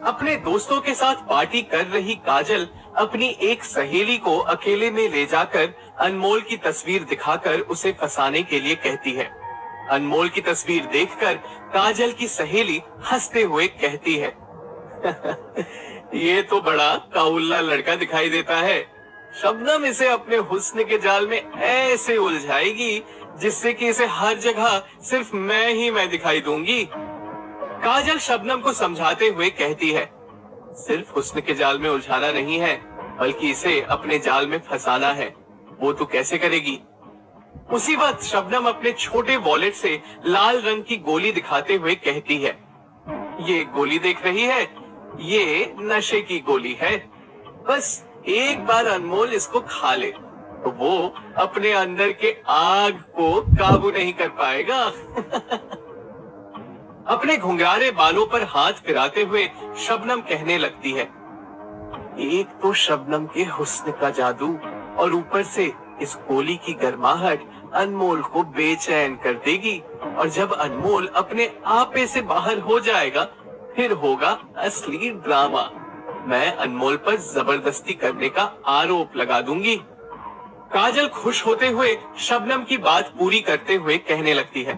अपने दोस्तों के साथ पार्टी कर रही काजल अपनी एक सहेली को अकेले में ले जाकर अनमोल की तस्वीर दिखाकर उसे फंसाने के लिए कहती है। अनमोल की तस्वीर देखकर काजल की सहेली हंसते हुए कहती है, ये तो बड़ा काउल्ला लड़का दिखाई देता है। शबनम इसे अपने हुस्न के जाल में ऐसे उलझाएगी जिससे कि इसे हर जगह सिर्फ मैं दिखाई दूंगी। काजल शबनम को समझाते हुए कहती है, सिर्फ हुस्न के जाल में उलझाना नहीं है, बल्कि इसे अपने जाल में फंसाना है। वो तू कैसे करेगी? उसी वक्त शबनम अपने छोटे वॉलेट से लाल रंग की गोली दिखाते हुए कहती है, ये गोली देख रही है, ये नशे की गोली है। बस एक बार अनमोल इसको खा ले तो वो अपने अंदर के आग को काबू नहीं कर पाएगा। अपने घुंघराले बालों पर हाथ फिराते हुए शबनम कहने लगती है, एक तो शबनम के हुस्न का जादू और ऊपर से इस गोली की गर्माहट अनमोल को बेचैन कर देगी, और जब अनमोल अपने आपे से बाहर हो जाएगा फिर होगा असली ड्रामा। मैं अनमोल पर जबरदस्ती करने का आरोप लगा दूंगी। काजल खुश होते हुए शबनम की बात पूरी करते हुए कहने लगती है,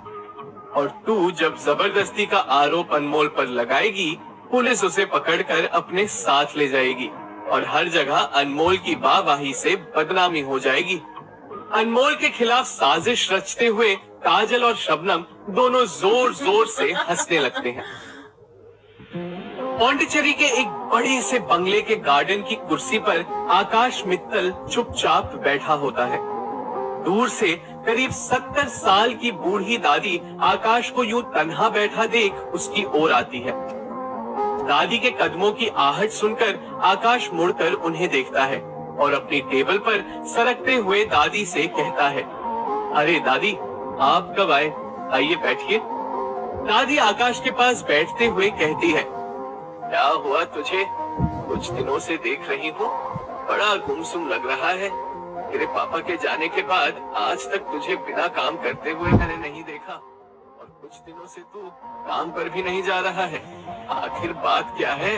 और तू जब जबरदस्ती का आरोप अनमोल पर लगाएगी, पुलिस उसे पकड़कर अपने साथ ले जाएगी और हर जगह अनमोल की वाहवाही से बदनामी हो जाएगी। अनमोल के खिलाफ साजिश रचते हुए काजल और शबनम दोनों जोर जोर से हंसने लगते हैं। पौंडीचेरी के एक बड़े से बंगले के गार्डन की कुर्सी पर आकाश मित्तल चुपचाप बैठा होता है। दूर से करीब 70 साल की बूढ़ी दादी आकाश को यूं तन्हा बैठा देख उसकी ओर आती है। दादी के कदमों की आहट सुनकर आकाश मुड़कर उन्हें देखता है और अपनी टेबल पर सरकते हुए दादी से कहता है, अरे दादी, आप कब आए? आइए बैठिए। दादी आकाश के पास बैठते हुए कहती है, क्या हुआ तुझे? कुछ दिनों से देख रही हूँ, बड़ा गुमसुम लग रहा है। तेरे पापा के जाने के बाद आज तक तुझे बिना काम करते हुए मैंने नहीं देखा, और कुछ दिनों से तू काम पर भी नहीं जा रहा है। आखिर बात क्या है?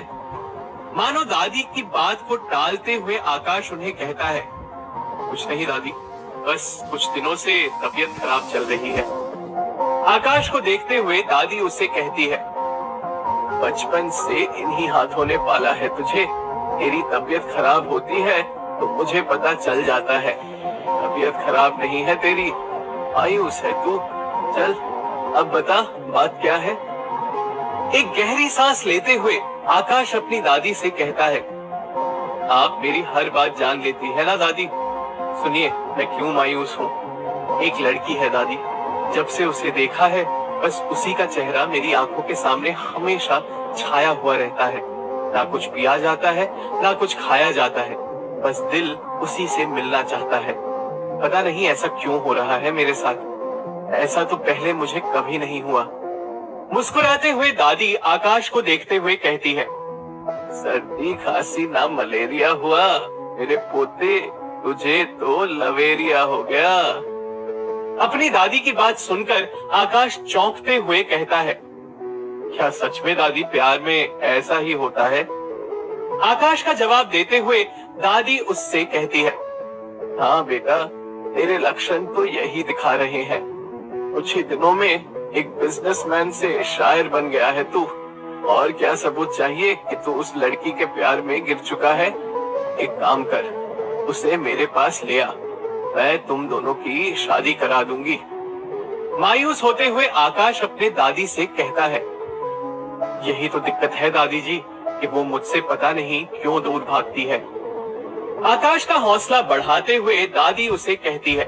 मानो दादी की बात को टालते हुए आकाश उन्हें कहता है, कुछ नहीं दादी, बस कुछ दिनों से तबीयत खराब चल रही है। आकाश को देखते हुए दादी उसे कहती है, बचपन से इन्हीं हाथों ने पाला है तुझे। तेरी तबीयत खराब होती है तो मुझे पता चल जाता है। तबीयत खराब नहीं है तेरी, मायूस है तू। चल अब बता, बात क्या है? एक गहरी सांस लेते हुए आकाश अपनी दादी से कहता है, आप मेरी हर बात जान लेती है ना दादी। सुनिए, मैं क्यों मायूस हूँ। एक लड़की है दादी, जब से उसे देखा है बस उसी का चेहरा मेरी आंखों के सामने हमेशा छाया हुआ रहता है। ना कुछ पिया जाता है, ना कुछ खाया जाता है, बस दिल उसी से मिलना चाहता है। पता नहीं ऐसा क्यों हो रहा है मेरे साथ। ऐसा तो पहले मुझे कभी नहीं हुआ। मुस्कुराते हुए दादी आकाश को देखते हुए कहती है, सर्दी खांसी ना मलेरिया हुआ मेरे पोते, तुझे तो लवेरिया हो गया। अपनी दादी की बात सुनकर आकाश चौंकते हुए कहता है, क्या सच में दादी प्यार में ऐसा ही होता है? आकाश का जवाब देते हुए दादी उससे कहती है, हाँ बेटा, तेरे लक्षण तो यही दिखा रहे हैं। कुछ ही दिनों में एक बिजनेसमैन से शायर बन गया है तू। और क्या सबूत चाहिए कि तू उस लड़की के प्यार में गिर चुका है? एक काम कर, उसे मेरे पास ले आ, मैं तुम दोनों की शादी करा दूंगी। मायूस होते हुए आकाश अपने दादी से कहता है, यही तो दिक्कत है दादी जी कि वो मुझसे पता नहीं क्यों दूर भागती है। आकाश का हौसला बढ़ाते हुए दादी उसे कहती है,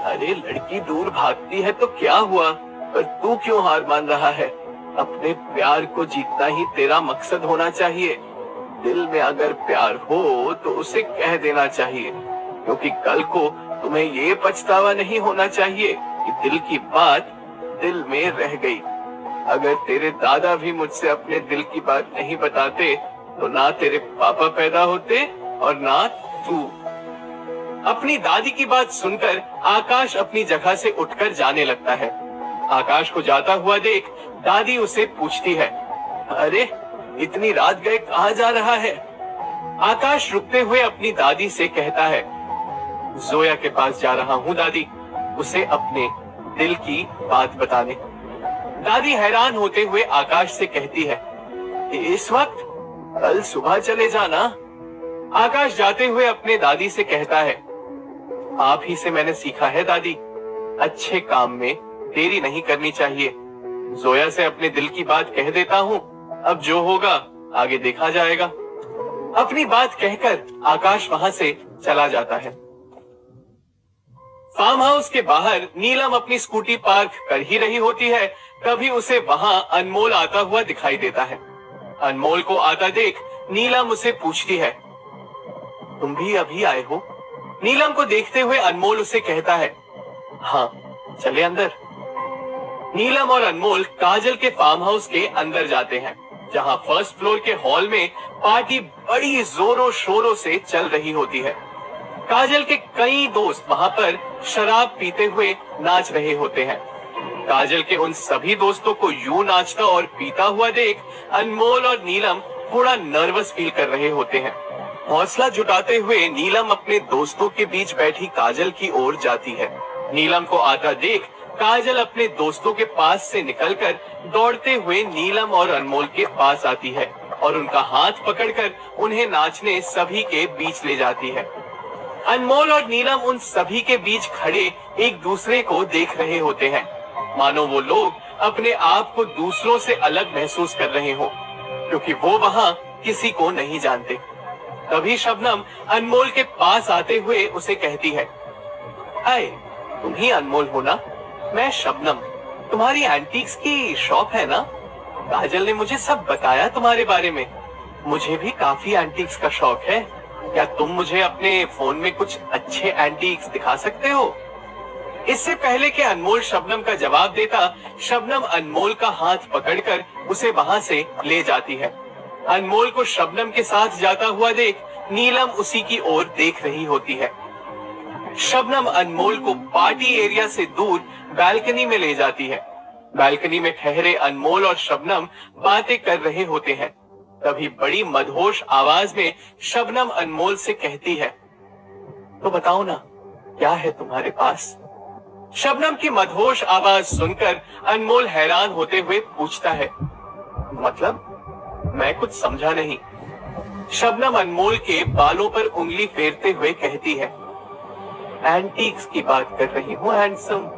अरे लड़की दूर भागती है तो क्या हुआ, पर तू क्यों हार मान रहा है? अपने प्यार को जीतना ही तेरा मकसद होना चाहिए। दिल में अगर प्यार हो तो उसे कह देना चाहिए, क्योंकि कल को तुम्हें ये पछतावा नहीं होना चाहिए कि दिल की बात दिल में रह गई। अगर तेरे दादा भी मुझसे अपने दिल की बात नहीं बताते तो ना तेरे पापा पैदा होते और ना तू। अपनी दादी की बात सुनकर आकाश अपनी जगह से उठकर जाने लगता है। आकाश को जाता हुआ देख दादी उसे पूछती है, अरे इतनी रात गए कहाँ जा रहा है? आकाश रुकते हुए अपनी दादी से कहता है, जोया के पास जा रहा हूँ दादी, उसे अपने दिल की बात बताने। दादी हैरान होते हुए आकाश से कहती है, इस वक्त? कल सुबह चले जाना। आकाश जाते हुए अपने दादी से कहता है, आप ही से मैंने सीखा है दादी, अच्छे काम में देरी नहीं करनी चाहिए। जोया से अपने दिल की बात कह देता हूँ, अब जो होगा आगे देखा जाएगा। अपनी बात कहकर आकाश वहां से चला जाता है। फार्म हाउस के बाहर नीलम अपनी स्कूटी पार्क कर ही रही होती है, तभी उसे वहां अनमोल आता हुआ दिखाई देता है। अनमोल को आता देख नीलम उसे पूछती है, तुम भी अभी आए हो? नीलम को देखते हुए अनमोल उसे कहता है, हाँ चले अंदर। नीलम और अनमोल काजल के फार्म हाउस के अंदर जाते हैं, जहां फर्स्ट फ्लोर के हॉल में पार्टी बड़ी जोरों शोरों से चल रही होती है। काजल के कई दोस्त वहां पर शराब पीते हुए नाच रहे होते हैं। काजल के उन सभी दोस्तों को यूं नाचता और पीता हुआ देख अनमोल और नीलम थोड़ा नर्वस फील कर रहे होते हैं। हौसला जुटाते हुए नीलम अपने दोस्तों के बीच बैठी काजल की ओर जाती है। नीलम को आता देख काजल अपने दोस्तों के पास से निकलकर दौड़ते हुए नीलम और अनमोल के पास आती है और उनका हाथ पकड़कर उन्हें नाचने सभी के बीच ले जाती है। अनमोल और नीलम उन सभी के बीच खड़े एक दूसरे को देख रहे होते हैं, मानो वो लोग अपने आप को दूसरों से अलग महसूस कर रहे हो, क्योंकि वो वहां किसी को नहीं जानते। तभी शबनम अनमोल के पास आते हुए उसे कहती है, हाय, तुम ही अनमोल हो ना? मैं शबनम, तुम्हारी एंटीक्स की शॉप है ना? काजल ने मुझे सब बताया तुम्हारे बारे में। मुझे भी काफी एंटीक्स का शौक है। क्या तुम मुझे अपने फोन में कुछ अच्छे एंटीक्स दिखा सकते हो? इससे पहले कि अनमोल शबनम का जवाब देता, शबनम अनमोल का हाथ पकड़कर उसे वहां से ले जाती है। अनमोल को शबनम के साथ जाता हुआ देख नीलम उसी की ओर देख रही होती है। शबनम अनमोल को पार्टी एरिया से दूर बालकनी में ले जाती है। बालकनी में ठहरे अनमोल और शबनम बातें कर रहे होते हैं। तभी बड़ी मदहोश आवाज में शबनम अनमोल से कहती है, तो बताओ ना, क्या है तुम्हारे पास? शबनम की मदहोश आवाज सुनकर अनमोल हैरान होते हुए पूछता है, मतलब? मैं कुछ समझा नहीं। शबनम अनमोल के बालों पर उंगली फेरते हुए कहती है, एंटीक्स की बात कर रही हूँ हैंडसम।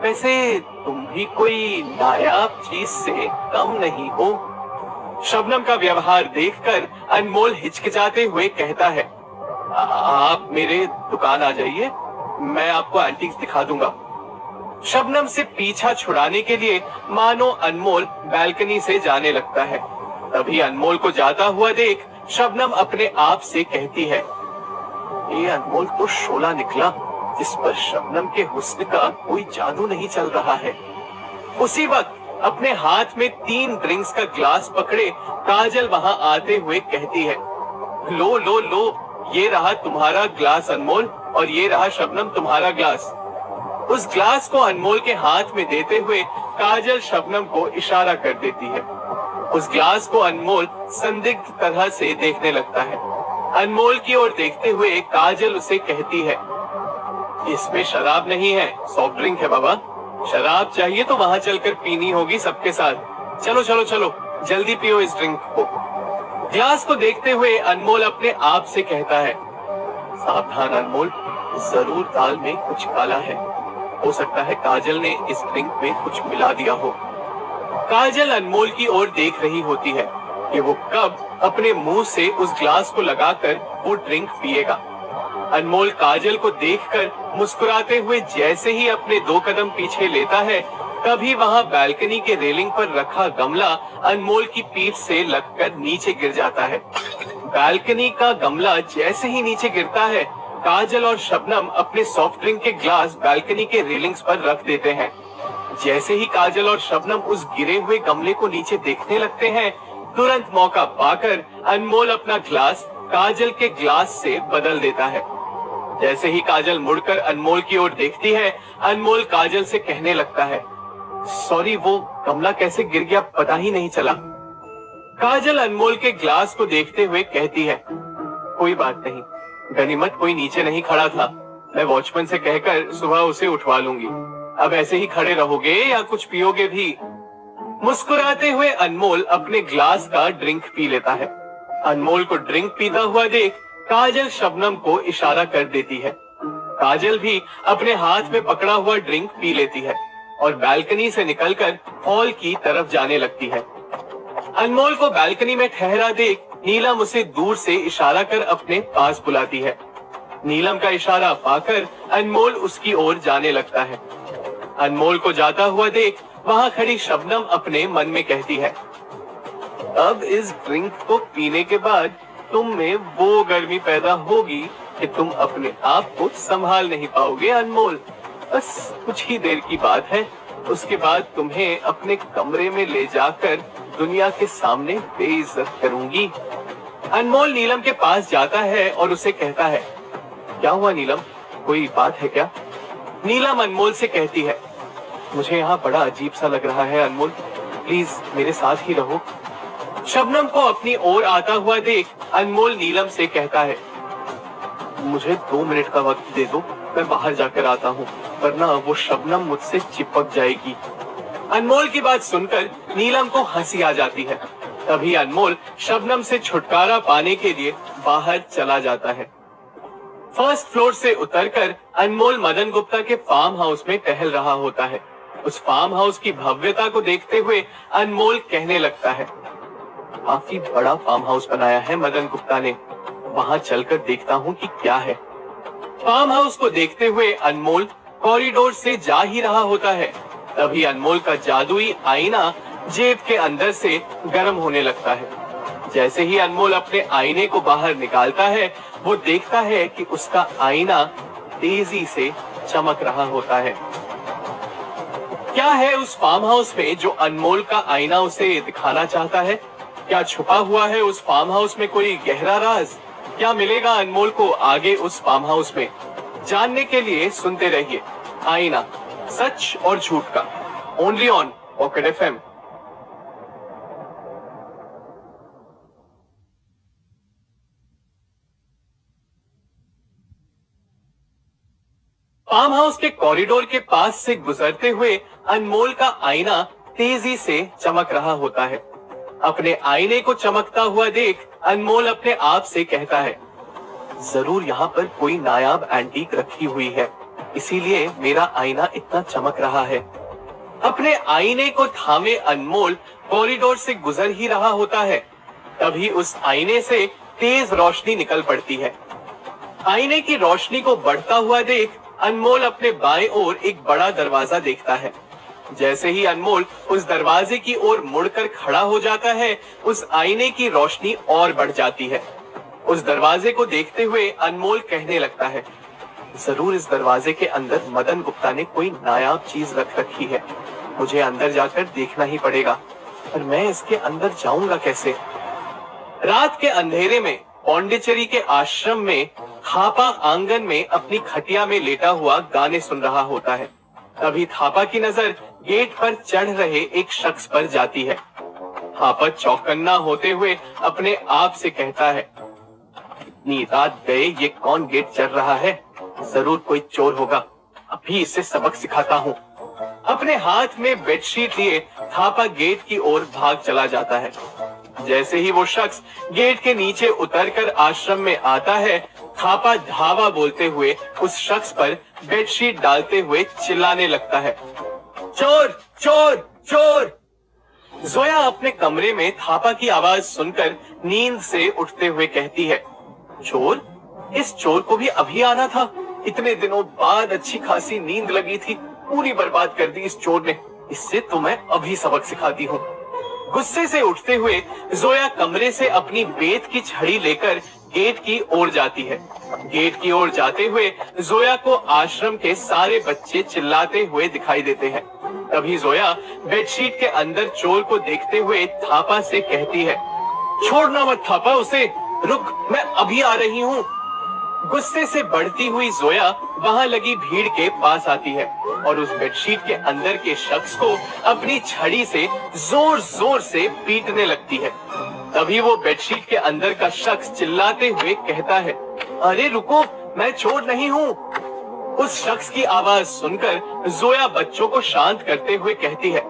वैसे तुम भी कोई नायाब चीज से कम नहीं हो। शबनम का व्यवहार देखकर अनमोल हिचकिचाते हुए कहता है, आप मेरे दुकान आ जाइए, मैं आपको एंटीक्स दिखा दूंगा। शबनम से पीछा छुड़ाने के लिए मानो अनमोल बालकनी से जाने लगता है। तभी अनमोल को जाता हुआ देख शबनम अपने आप से कहती है, ये अनमोल तो शोला निकला, जिस पर शबनम के हुस्न का कोई जादू नहीं चल रहा है। उसी वक्त अपने हाथ में 3 ड्रिंक्स का ग्लास पकड़े काजल वहां आते हुए कहती है, लो लो लो, ये रहा तुम्हारा ग्लास अनमोल, और ये रहा शबनम तुम्हारा ग्लास। उस ग्लास को अनमोल के हाथ में देते हुए काजल शबनम को इशारा कर देती है। उस ग्लास को अनमोल संदिग्ध तरह से देखने लगता है। अनमोल की ओर देखते हुए काजल उसे कहती है, इसमें शराब नहीं है, सॉफ्ट ड्रिंक है बाबा। शराब चाहिए तो वहां चलकर पीनी होगी सबके साथ। चलो चलो चलो, जल्दी पियो इस ड्रिंक को। ग्लास को देखते हुए अनमोल अपने आप से कहता है, सावधान अनमोल, जरूर दाल में कुछ काला है। हो सकता है काजल ने इस ड्रिंक में कुछ मिला दिया हो। काजल अनमोल की ओर देख रही होती है कि वो कब अपने मुंह से उस ग्लास को लगाकर वो ड्रिंक पिएगा। अनमोल काजल को देखकर मुस्कुराते हुए जैसे ही अपने 2 कदम पीछे लेता है, तभी वहां बालकनी के रेलिंग पर रखा गमला अनमोल की पीठ से लगकर नीचे गिर जाता है। बालकनी का गमला जैसे ही नीचे गिरता है, काजल और शबनम अपने सॉफ्ट ड्रिंक के ग्लास बालकनी के रेलिंग्स पर रख देते हैं। जैसे ही काजल और शबनम उस गिरे हुए गमले को नीचे देखने लगते हैं, तुरंत मौका पाकर अनमोल अपना ग्लास काजल के ग्लास से बदल देता है। जैसे ही काजल मुड़कर अनमोल की ओर देखती है, अनमोल काजल से कहने लगता है, सॉरी, वो गमला कैसे गिर गया पता ही नहीं चला। काजल अनमोल के ग्लास को देखते हुए कहती है, कोई बात नहीं, गनीमत कोई नीचे नहीं खड़ा था। मैं वॉचमैन से कहकर सुबह उसे उठवा लूंगी। अब ऐसे ही खड़े रहोगे या कुछ पियोगे भी? मुस्कुराते हुए अनमोल अपने ग्लास का ड्रिंक पी लेता है। अनमोल को ड्रिंक पीता हुआ देख काजल शबनम को इशारा कर देती है। काजल भी अपने हाथ में पकड़ा हुआ ड्रिंक पी लेती है और बालकनी से निकलकर हॉल की तरफ जाने लगती है। अनमोल को बालकनी में ठहरा देख नीलम उसे दूर से इशारा कर अपने पास बुलाती है। नीलम का इशारा पाकर अनमोल उसकी ओर जाने लगता है। अनमोल को जाता हुआ देख वहां खड़ी शबनम अपने मन में कहती है, अब इस ड्रिंक को पीने के बाद तुम में वो गर्मी पैदा होगी कि तुम अपने आप को संभाल नहीं पाओगे अनमोल। बस कुछ ही देर की बात है, उसके बाद तुम्हें अपने कमरे में ले जाकर दुनिया के सामने बेइज्जत करूंगी। अनमोल नीलम के पास जाता है और उसे कहता है, क्या हुआ नीलम, कोई बात है क्या? नीलम अनमोल से कहती है, मुझे यहाँ बड़ा अजीब सा लग रहा है अनमोल, प्लीज मेरे साथ ही रहो। शबनम को अपनी ओर आता हुआ देख अनमोल नीलम से कहता है, मुझे 2 मिनट का वक्त दे दो, मैं बाहर जाकर आता हूँ, वरना वो शबनम मुझसे चिपक जाएगी। अनमोल की बात सुनकर नीलम को हंसी आ जाती है। तभी अनमोल शबनम से छुटकारा पाने के लिए बाहर चला जाता है। फर्स्ट फ्लोर से उतरकर अनमोल मदन गुप्ता के फार्म हाउस में टहल रहा होता है। उस फार्म हाउस की भव्यता को देखते हुए अनमोल कहने लगता है, काफी बड़ा फार्म हाउस बनाया है मदन गुप्ता ने, वहां चलकर देखता हूँ कि क्या है। फार्म हाउस को देखते हुए अनमोल कॉरिडोर से जा ही रहा होता है। तभी अनमोल का जादुई आईना जेब के अंदर से गर्म होने लगता है। जैसे ही अनमोल अपने आईने को बाहर निकालता है, वो देखता है कि उसका आईना तेजी से चमक रहा होता है। क्या है उस फार्म हाउस में जो अनमोल का आईना उसे दिखाना चाहता है? क्या छुपा हुआ है उस फार्म हाउस में कोई गहरा राज? क्या मिलेगा अनमोल को आगे उस फार्म हाउस में? जानने के लिए सुनते रहिए आईना, सच और झूठ का, only on Pocket FM. Farm house के कॉरिडोर के पास से गुजरते हुए अनमोल का आईना तेजी से चमक रहा होता है। अपने आईने को चमकता हुआ देख अनमोल अपने आप से कहता है, जरूर यहाँ पर कोई नायाब एंटीक रखी हुई है, इसीलिए मेरा आईना इतना चमक रहा है। अपने आईने को थामे अनमोल कॉरिडोर से गुजर ही रहा होता है। तभी उस आईने से तेज रोशनी निकल पड़ती है। आईने की रोशनी को बढ़ता हुआ देख अनमोल अपने बाएं ओर एक बड़ा दरवाजा देखता है। जैसे ही अनमोल उस दरवाजे की ओर मुड़कर खड़ा हो जाता है, उस आईने की रोशनी और बढ़ जाती है। उस दरवाजे को देखते हुए अनमोल कहने लगता है, जरूर इस दरवाजे के अंदर मदन गुप्ता ने कोई नायाब चीज रख रखी है, मुझे अंदर जाकर देखना ही पड़ेगा। पर मैं इसके अंदर जाऊंगा कैसे? रात के अंधेरे में पौंडीचेरी के आश्रम में थापा आंगन में अपनी खटिया में लेटा हुआ गाने सुन रहा होता है। तभी थापा की नजर गेट पर चढ़ रहे एक शख्स पर जाती है। थापा चौकन्ना होते हुए अपने आप से कहता है, इतनी रात गए ये कौन गेट चढ़ रहा है? जरूर कोई चोर होगा, अभी इससे सबक सिखाता हूँ। अपने हाथ में बेडशीट लिए थापा गेट की ओर भाग चला जाता है। जैसे ही वो शख्स गेट के नीचे उतरकर आश्रम में आता है, थापा धावा बोलते हुए उस शख्स पर बेडशीट डालते हुए चिल्लाने लगता है, चोर चोर चोर। जोया अपने कमरे में थापा की आवाज सुनकर नींद से उठते हुए कहती है, चोर? इस चोर को भी अभी आना था? इतने दिनों बाद अच्छी खासी नींद लगी थी, पूरी बर्बाद कर दी इस चोर ने। इससे तो मैं अभी सबक सिखाती हूँ। गुस्से से उठते हुए जोया कमरे से अपनी बेत की छड़ी लेकर गेट की ओर जाती है। गेट की ओर जाते हुए जोया को आश्रम के सारे बच्चे चिल्लाते हुए दिखाई देते हैं। तभी जोया बेडशीट के अंदर चोर को देखते हुए थापा से कहती है, छोड़ना मत थापा उसे, रुक मैं अभी आ रही हूँ। गुस्से से बढ़ती हुई जोया वहां लगी भीड़ के पास आती है और उस बेडशीट के अंदर के शख्स को अपनी छड़ी से जोर जोर से पीटने लगती है। तभी वो बेडशीट के अंदर का शख्स चिल्लाते हुए कहता है, अरे रुको, मैं चोर नहीं हूँ। उस शख्स की आवाज सुनकर जोया बच्चों को शांत करते हुए कहती है,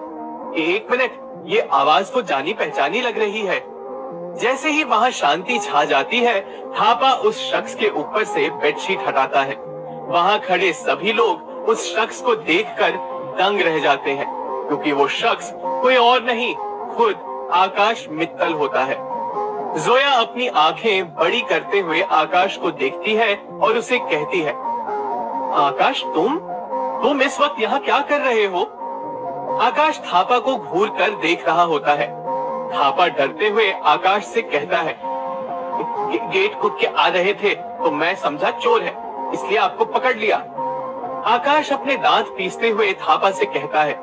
एक मिनट, ये आवाज तो जानी पहचानी लग रही है। जैसे ही वहां शांति छा जाती है, थापा उस शख्स के ऊपर से बेडशीट हटाता है। वहां खड़े सभी लोग उस शख्स को देखकर दंग रह जाते हैं, क्योंकि वो शख्स कोई और नहीं, खुद आकाश मित्तल होता है। जोया अपनी आंखें बड़ी करते हुए आकाश को देखती है और उसे कहती है, आकाश, तुम इस वक्त यहाँ क्या कर रहे हो? आकाश थापा को घूर कर देख रहा होता है। थापा डरते हुए आकाश से कहता है, गेट कूद के आ रहे थे तो मैं समझा चोर है, इसलिए आपको पकड़ लिया। आकाश अपने दांत पीसते हुए थापा से कहता है,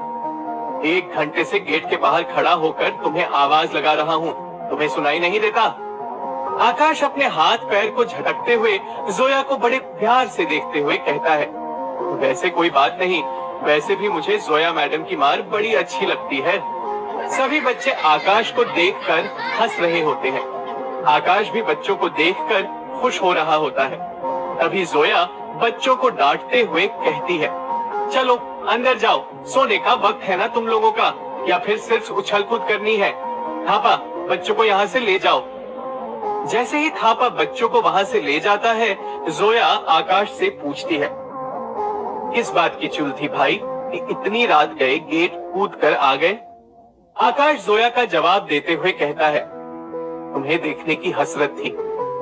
1 घंटे से गेट के बाहर खड़ा होकर तुम्हें आवाज लगा रहा हूँ, तुम्हें सुनाई नहीं देता? आकाश अपने हाथ पैर को झटकते हुए जोया को बड़े प्यार से देखते हुए कहता है, वैसे कोई बात नहीं, वैसे भी मुझे जोया मैडम की मार बड़ी अच्छी लगती है। सभी बच्चे आकाश को देखकर हंस रहे होते हैं। आकाश भी बच्चों को देखकर खुश हो रहा होता है। तभी जोया बच्चों को डांटते हुए कहती है, चलो अंदर जाओ, सोने का वक्त है ना तुम लोगों का, या फिर सिर्फ उछल कूद करनी है? थापा, बच्चों को यहाँ से ले जाओ। जैसे ही थापा बच्चों को वहां से ले जाता है, जोया आकाश से पूछती है, किस बात की चुल थी भाई कि इतनी रात गए गेट कूद कर आ गए? आकाश जोया का जवाब देते हुए कहता है, तुम्हें देखने की हसरत थी,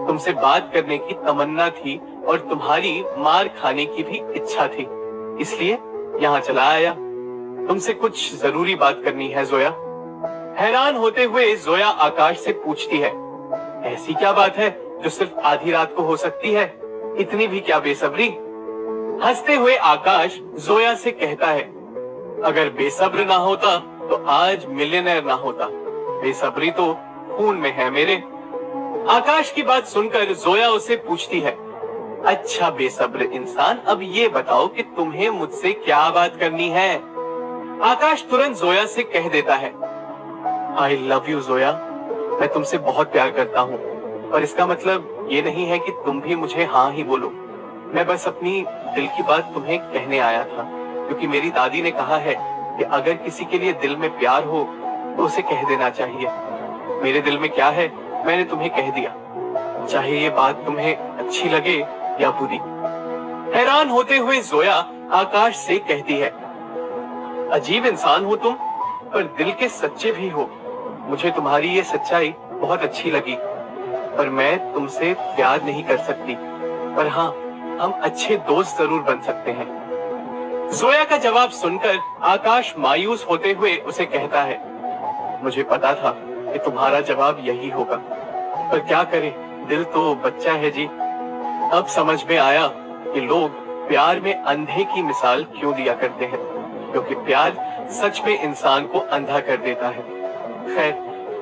तुमसे बात करने की तमन्ना थी और तुम्हारी मार खाने की भी इच्छा थी, इसलिए यहाँ चला आया। तुमसे कुछ जरूरी बात करनी है जोया। हैरान होते हुए जोया आकाश से पूछती है, ऐसी क्या बात है जो सिर्फ आधी रात को हो सकती है? इतनी भी क्या बेसब्री? हंसते हुए आकाश जोया से कहता है, अगर बेसब्र ना होता तो आज मिलियनेयर ना होता, बेसब्री तो खून में है मेरे। आकाश की बात सुनकर जोया उसे पूछती है, अच्छा बेसब्र इंसान, अब ये बताओ कि तुम्हें मुझसे क्या बात करनी है? आकाश तुरंत जोया से कह देता है, आई लव यू जोया, मैं तुमसे बहुत प्यार करता हूँ, और इसका मतलब ये नहीं है कि तुम भी मुझे हाँ ही बोलो। मैं बस अपनी दिल की बात तुम्हें कहने आया था, क्योंकि मेरी दादी ने कहा है कि अगर किसी के लिए दिल में प्यार हो तो उसे कह देना चाहिए। मेरे दिल में क्या है मैंने तुम्हें कह दिया, चाहे ये बात तुम्हें अच्छी लगे या बुरी। हैरान होते हुए जोया आकाश से कहती है, अजीब इंसान हो तुम, पर दिल के सच्चे भी हो। मुझे तुम्हारी ये सच्चाई बहुत अच्छी लगी, पर मैं तुमसे प्यार नहीं कर सकती, पर हाँ, हम अच्छे दोस्त जरूर बन सकते हैं। जोया का जवाब सुनकर आकाश मायूस होते हुए उसे कहता है, मुझे पता था कि तुम्हारा जवाब यही होगा, पर क्या करें, दिल तो बच्चा है जी। अब समझ में आया कि लोग प्यार में अंधे की मिसाल क्यों दिया करते हैं, क्योंकि प्यार सच में इंसान को अंधा कर देता है। खैर,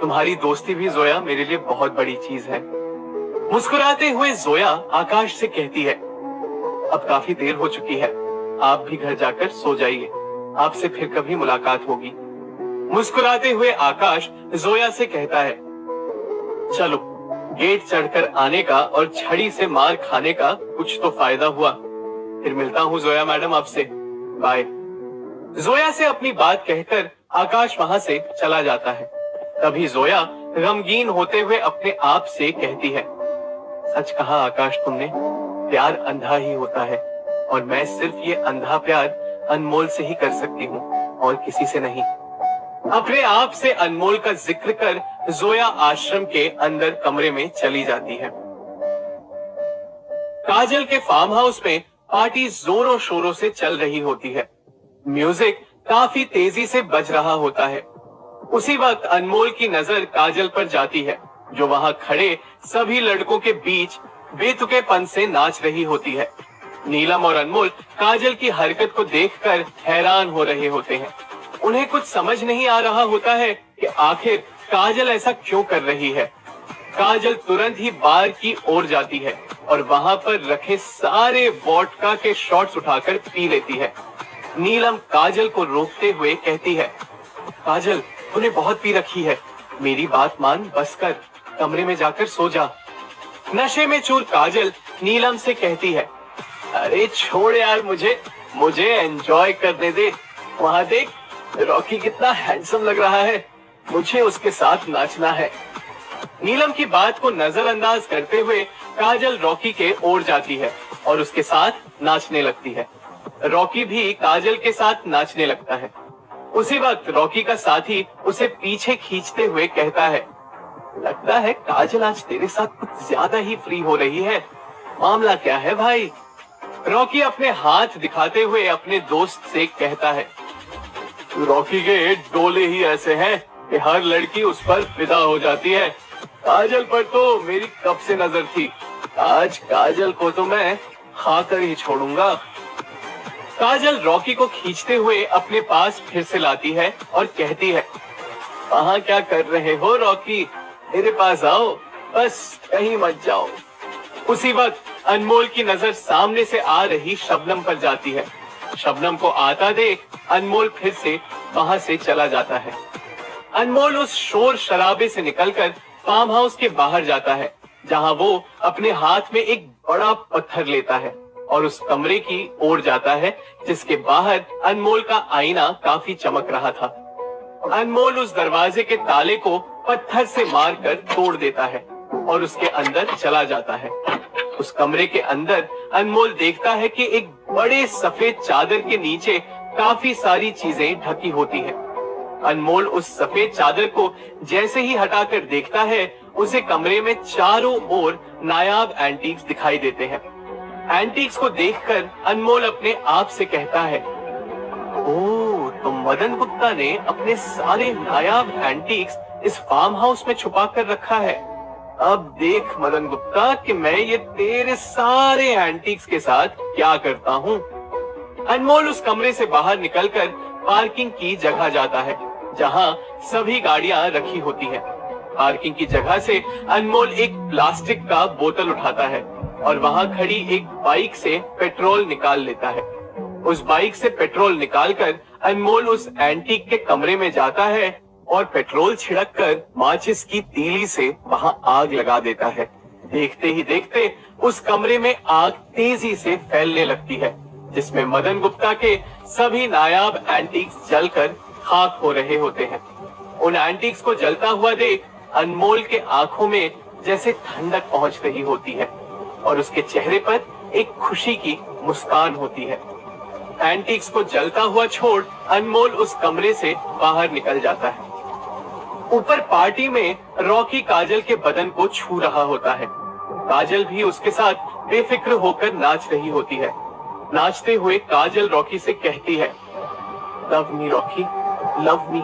तुम्हारी दोस्ती भी जोया मेरे लिए बहुत बड़ी चीज है। मुस्कुराते हुए जोया आकाश से कहती है, अब काफी देर हो चुकी है, आप भी घर जाकर सो जाइए, आपसे फिर कभी मुलाकात होगी। मुस्कुराते हुए आकाश जोया से कहता है, चलो, गेट चढ़कर आने का और छड़ी से मार खाने का कुछ तो फायदा हुआ। फिर मिलता हूँ जोया मैडम आपसे, बाय। जोया से अपनी बात कहकर आकाश वहां से चला जाता है। तभी जोया गमगीन होते हुए अपने आप से कहती है, सच कहा आकाश तुमने, प्यार अंधा ही होता है, और मैं सिर्फ ये अंधा प्यार अनमोल से ही कर सकती हूँ और किसी से नहीं। अपने आप से अनमोल का जिक्र कर जोया आश्रम के अंदर कमरे में चली जाती है। काजल के फार्म हाउस में पार्टी जोरों शोरों से चल रही होती है। म्यूजिक काफी तेजी से बज रहा होता है। उसी वक्त अनमोल की नजर काजल पर जाती है, जो वहां खड़े सभी लड़कों के बीच बेतुकेपन से नाच रही होती है। नीलम और अनमोल काजल की हरकत को देखकर हैरान हो रहे होते हैं। उन्हें कुछ समझ नहीं आ रहा होता है कि आखिर काजल ऐसा क्यों कर रही है। काजल तुरंत ही बार की ओर जाती है और वहां पर रखे सारे वोडका के शॉट्स उठाकर पी लेती है। नीलम काजल को रोकते हुए कहती है, काजल, तूने बहुत पी रखी है, मेरी बात मान, बस कर, कमरे में जाकर सो जा। नशे में चूर काजल नीलम से कहती है, अरे छोड़ यार, मुझे एंजॉय करने दे। वहां देख, रॉकी कितना हैंडसम लग रहा है, मुझे उसके साथ नाचना है। नीलम की बात को नजरअंदाज करते हुए काजल रॉकी के ओर जाती है और उसके साथ नाचने लगती है। रॉकी भी काजल के साथ नाचने लगता है। उसी वक्त रॉकी का साथी उसे पीछे खींचते हुए कहता है, लगता है काजल आज तेरे साथ कुछ ज्यादा ही फ्री हो रही है, मामला क्या है भाई? रॉकी अपने हाथ दिखाते हुए अपने दोस्त से कहता है, रॉकी के डोले ही ऐसे हैं कि हर लड़की उस पर फिदा हो जाती है। काजल पर तो मेरी कब से नजर थी, आज काजल को तो मैं खाकर ही छोड़ूंगा। काजल रॉकी को खींचते हुए अपने पास फिर से लाती है और कहती है, वहां क्या कर रहे हो रॉकी, मेरे पास आओ, बस कहीं मत जाओ। उसी वक्त अनमोल की नजर सामने से आ रही शबनम पर जाती है। शबनम को आता देख अनमोल फिर से वहां से चला जाता है। अनमोल उस शोर शराबे से निकलकर फार्म हाउस के बाहर जाता है, जहां वो अपने हाथ में एक बड़ा पत्थर लेता है और उस कमरे की ओर जाता है जिसके बाहर अनमोल का आईना काफी चमक रहा था। अनमोल उस दरवाजे के ताले को पत्थर से मारकर तोड़ देता है और उसके अंदर चला जाता है। उस कमरे के अंदर अनमोल देखता है कि एक बड़े सफेद चादर के नीचे काफी सारी चीजें ढकी होती हैं। अनमोल उस सफेद चादर को जैसे ही हटाकर देखता है, उसे कमरे में चारों ओर नायाब एंटीक्स दिखाई देते हैं। एंटीक्स को देखकर अनमोल अपने आप से कहता है, ओह, तो मदन गुप्ता ने अपने सारे नायाब एंटीक्स इस फार्म हाउस में छुपा कर रखा है। अब देख मदन गुप्ता कि मैं ये तेरे सारे एंटीक्स के साथ क्या करता हूँ। अनमोल उस कमरे से बाहर निकलकर पार्किंग की जगह जाता है, जहाँ सभी गाड़ियां रखी होती हैं। पार्किंग की जगह से अनमोल एक प्लास्टिक का बोतल उठाता है और वहां खड़ी एक बाइक से पेट्रोल निकाल लेता है। उस बाइक से पेट्रोल निकालकर अनमोल उस एंटीक के कमरे में जाता है और पेट्रोल छिड़ककर माचिस की तीली से वहां आग लगा देता है। देखते ही देखते उस कमरे में आग तेजी से फैलने लगती है, जिसमें मदन गुप्ता के सभी नायाब एंटीक्स जलकर खाक हो रहे होते हैं। उन एंटीक्स को जलता हुआ देख अनमोल के आंखों में जैसे ठंडक पहुंच रही होती है और उसके चेहरे पर एक खुशी की मुस्कान होती है। एंटीक्स को जलता हुआ छोड़ अनमोल उस कमरे से बाहर निकल जाता है। ऊपर पार्टी में रॉकी काजल के बदन को छू रहा होता है। काजल भी उसके साथ बेफिक्र होकर नाच रही होती है। नाचते हुए काजल रॉकी से कहती है, love me Rocky, love me.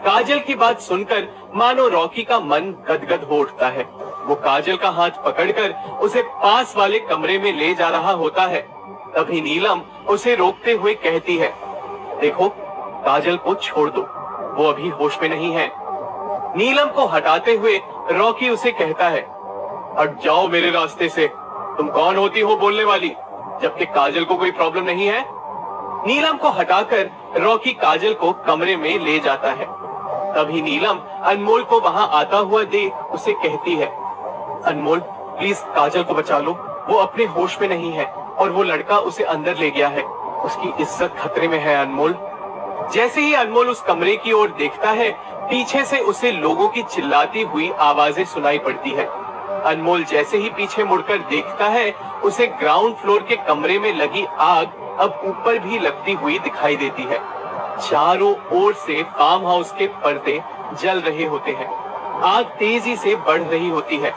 Kajal की बात सुनकर मानो रॉकी का मन गदगद हो उठता है। वो काजल का हाथ पकड़कर उसे पास वाले कमरे में ले जा रहा होता है। तभी नीलम उसे रोकते हुए कहती है, देखो, काजल को छोड़ दो, वो अभी होश में नहीं है। नीलम को हटाते हुए रॉकी उसे कहता है, हट जाओ मेरे रास्ते से, तुम कौन होती हो बोलने वाली, जबकि काजल को कोई प्रॉब्लम नहीं है। नीलम को हटाकर रॉकी काजल को कमरे में ले जाता है। तभी नीलम अनमोल को वहां आता हुआ देख उसे कहती है, अनमोल, प्लीज काजल को बचा लो, वो अपने होश में नहीं है और वो लड़का उसे अंदर ले गया है, उसकी इज्जत खतरे में है अनमोल। जैसे ही अनमोल उस कमरे की ओर देखता है, पीछे से उसे लोगों की चिल्लाती हुई आवाजें सुनाई पड़ती है। अनमोल जैसे ही पीछे मुड़कर देखता है, उसे ग्राउंड फ्लोर के कमरे में लगी आग अब ऊपर भी लगती हुई दिखाई देती है। चारों ओर से फार्म हाउस के पर्दे जल रहे होते हैं। आग तेजी से बढ़ रही होती है।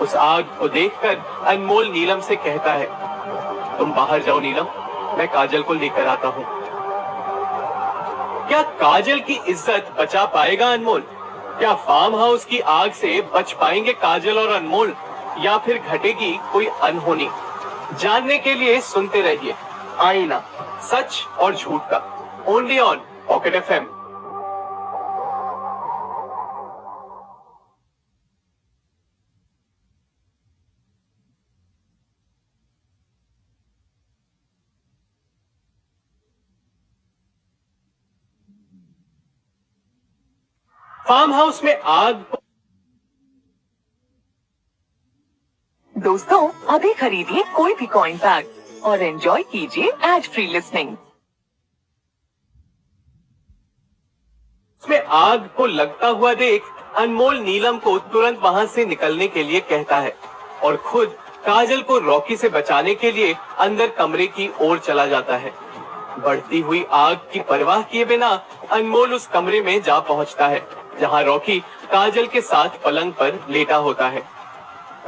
उस आग को देखकर अनमोल नीलम से कहता है, तुम बाहर जाओ नीलम, मैं काजल को लेकर आता हूँ। क्या काजल की इज्जत बचा पाएगा अनमोल? क्या फार्म हाउस की आग से बच पाएंगे काजल और अनमोल, या फिर घटेगी कोई अनहोनी? जानने के लिए सुनते रहिए आईना, सच और झूठ का, only on Pocket FM. Farm house में आग। दोस्तों, अभी खरीदिए कोई भी कॉइन पैक और एंजॉय कीजिए एड फ्री लिसनिंग। उसमें आग को लगता हुआ देख अनमोल नीलम को तुरंत वहां से निकलने के लिए कहता है और खुद काजल को रॉकी से बचाने के लिए अंदर कमरे की ओर चला जाता है। बढ़ती हुई आग की परवाह किए बिना अनमोल उस कमरे में जा पहुंचता है जहां रॉकी काजल के साथ पलंग पर लेटा होता है।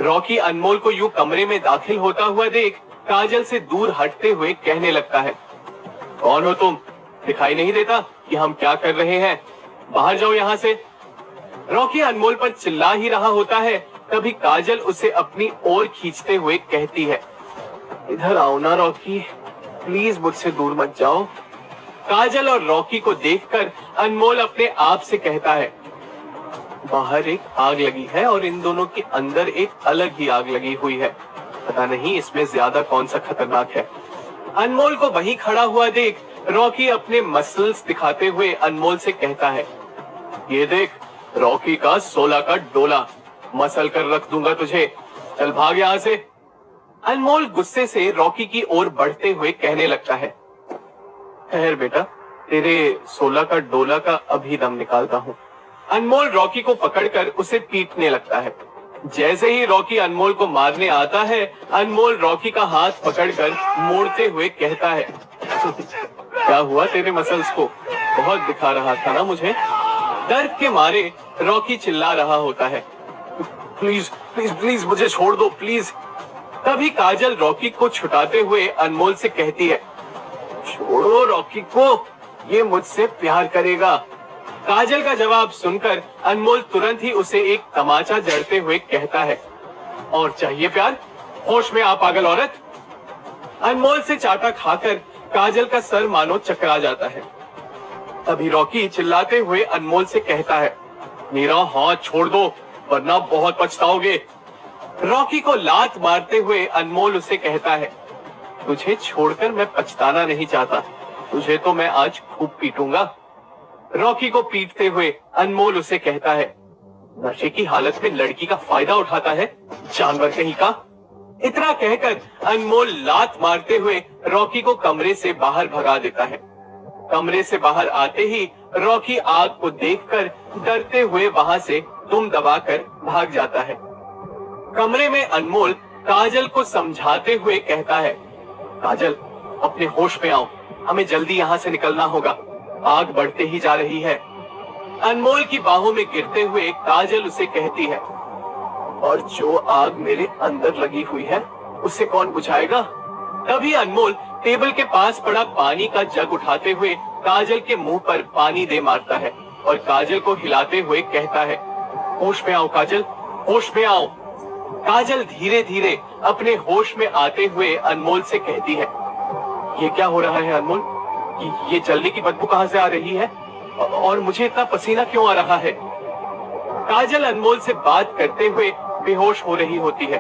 रॉकी अनमोल को यूं कमरे में दाखिल होता हुआ देख काजल से दूर हटते हुए कहने लगता है, कौन हो तुम? दिखाई नहीं देता कि हम क्या कर रहे हैं? बाहर जाओ यहाँ से। रॉकी अनमोल पर चिल्ला ही रहा होता है, तभी काजल उसे अपनी ओर खींचते हुए कहती है, इधर आओ ना रॉकी, प्लीज मुझसे दूर मत जाओ। काजल और रॉकी को देखकर अनमोल अपने आप से कहता है, बाहर एक आग लगी है और इन दोनों के अंदर एक अलग ही आग लगी हुई है। पता नहीं इसमें ज्यादा कौन सा खतरनाक है। अनमोल को वहीं खड़ा हुआ देख रॉकी अपने मसल्स दिखाते हुए अनमोल से कहता है, ये देख, रॉकी का 16 का डोला, मसल कर रख दूंगा तुझे, चल भाग यहाँ से। अनमोल गुस्से से रॉकी की ओर बढ़ते हुए कहने लगता है, ठहर बेटा, तेरे 16 का डोला का अभी दम निकालता हूँ। अनमोल रॉकी को पकड़कर उसे पीटने लगता है। जैसे ही रॉकी अनमोल को मारने आता है, अनमोल रॉकी का हाथ पकड़कर मोड़ते हुए कहता है, क्या हुआ तेरे मसल्स को? बहुत दिखा रहा था ना मुझे। दर्द के मारे रॉकी चिल्ला रहा होता है, प्लीज प्लीज प्लीज मुझे छोड़ दो प्लीज। तभी काजल रॉकी को छुटाते हुए अनमोल से कहती है, छोड़ो रॉकी को, ये मुझसे प्यार करेगा। काजल का जवाब सुनकर अनमोल तुरंत ही उसे एक तमाचा जड़ते हुए कहता है, और चाहिए प्यार? होश में आ पागल औरत। अनमोल से चाटा खाकर काजल का सर मानो चकरा जाता है। तभी रॉकी चिल्लाते हुए अनमोल से कहता है, मेरा हाथ छोड़ दो वरना बहुत पछताओगे। रॉकी को लात मारते हुए अनमोल उसे कहता है, तुझे छोड़कर मैं पछताना नहीं चाहता, तुझे तो मैं आज खूब पीटूंगा। रॉकी को पीटते हुए अनमोल उसे कहता है, नशे की हालत में लड़की का फायदा उठाता है, जानवर कहीं का। इतना कहकर अनमोल लात मारते हुए रॉकी को कमरे से बाहर भगा देता है। कमरे से बाहर आते ही रॉकी आग को देखकर डरते हुए वहां से दुम दबाकर भाग जाता है। कमरे में अनमोल काजल को समझाते हुए कहता है, काजल अपने होश में आओ, हमें जल्दी यहाँ से निकलना होगा, आग बढ़ते ही जा रही है। अनमोल की बाहों में गिरते हुए काजल उसे कहती है, और जो आग मेरे अंदर लगी हुई है उसे कौन बुझाएगा? तभी अनमोल टेबल के पास पड़ा पानी का जग उठाते हुए काजल के मुंह पर पानी दे मारता है और काजल को हिलाते हुए कहता है, होश में आओ काजल, होश में आओ। काजल धीरे धीरे अपने होश में आते हुए अनमोल से कहती है, ये क्या हो रहा है अनमोल? ये जलने की बदबू कहाँ से आ रही है और मुझे इतना पसीना क्यों आ रहा है? काजल अनमोल से बात करते हुए बेहोश हो रही होती है,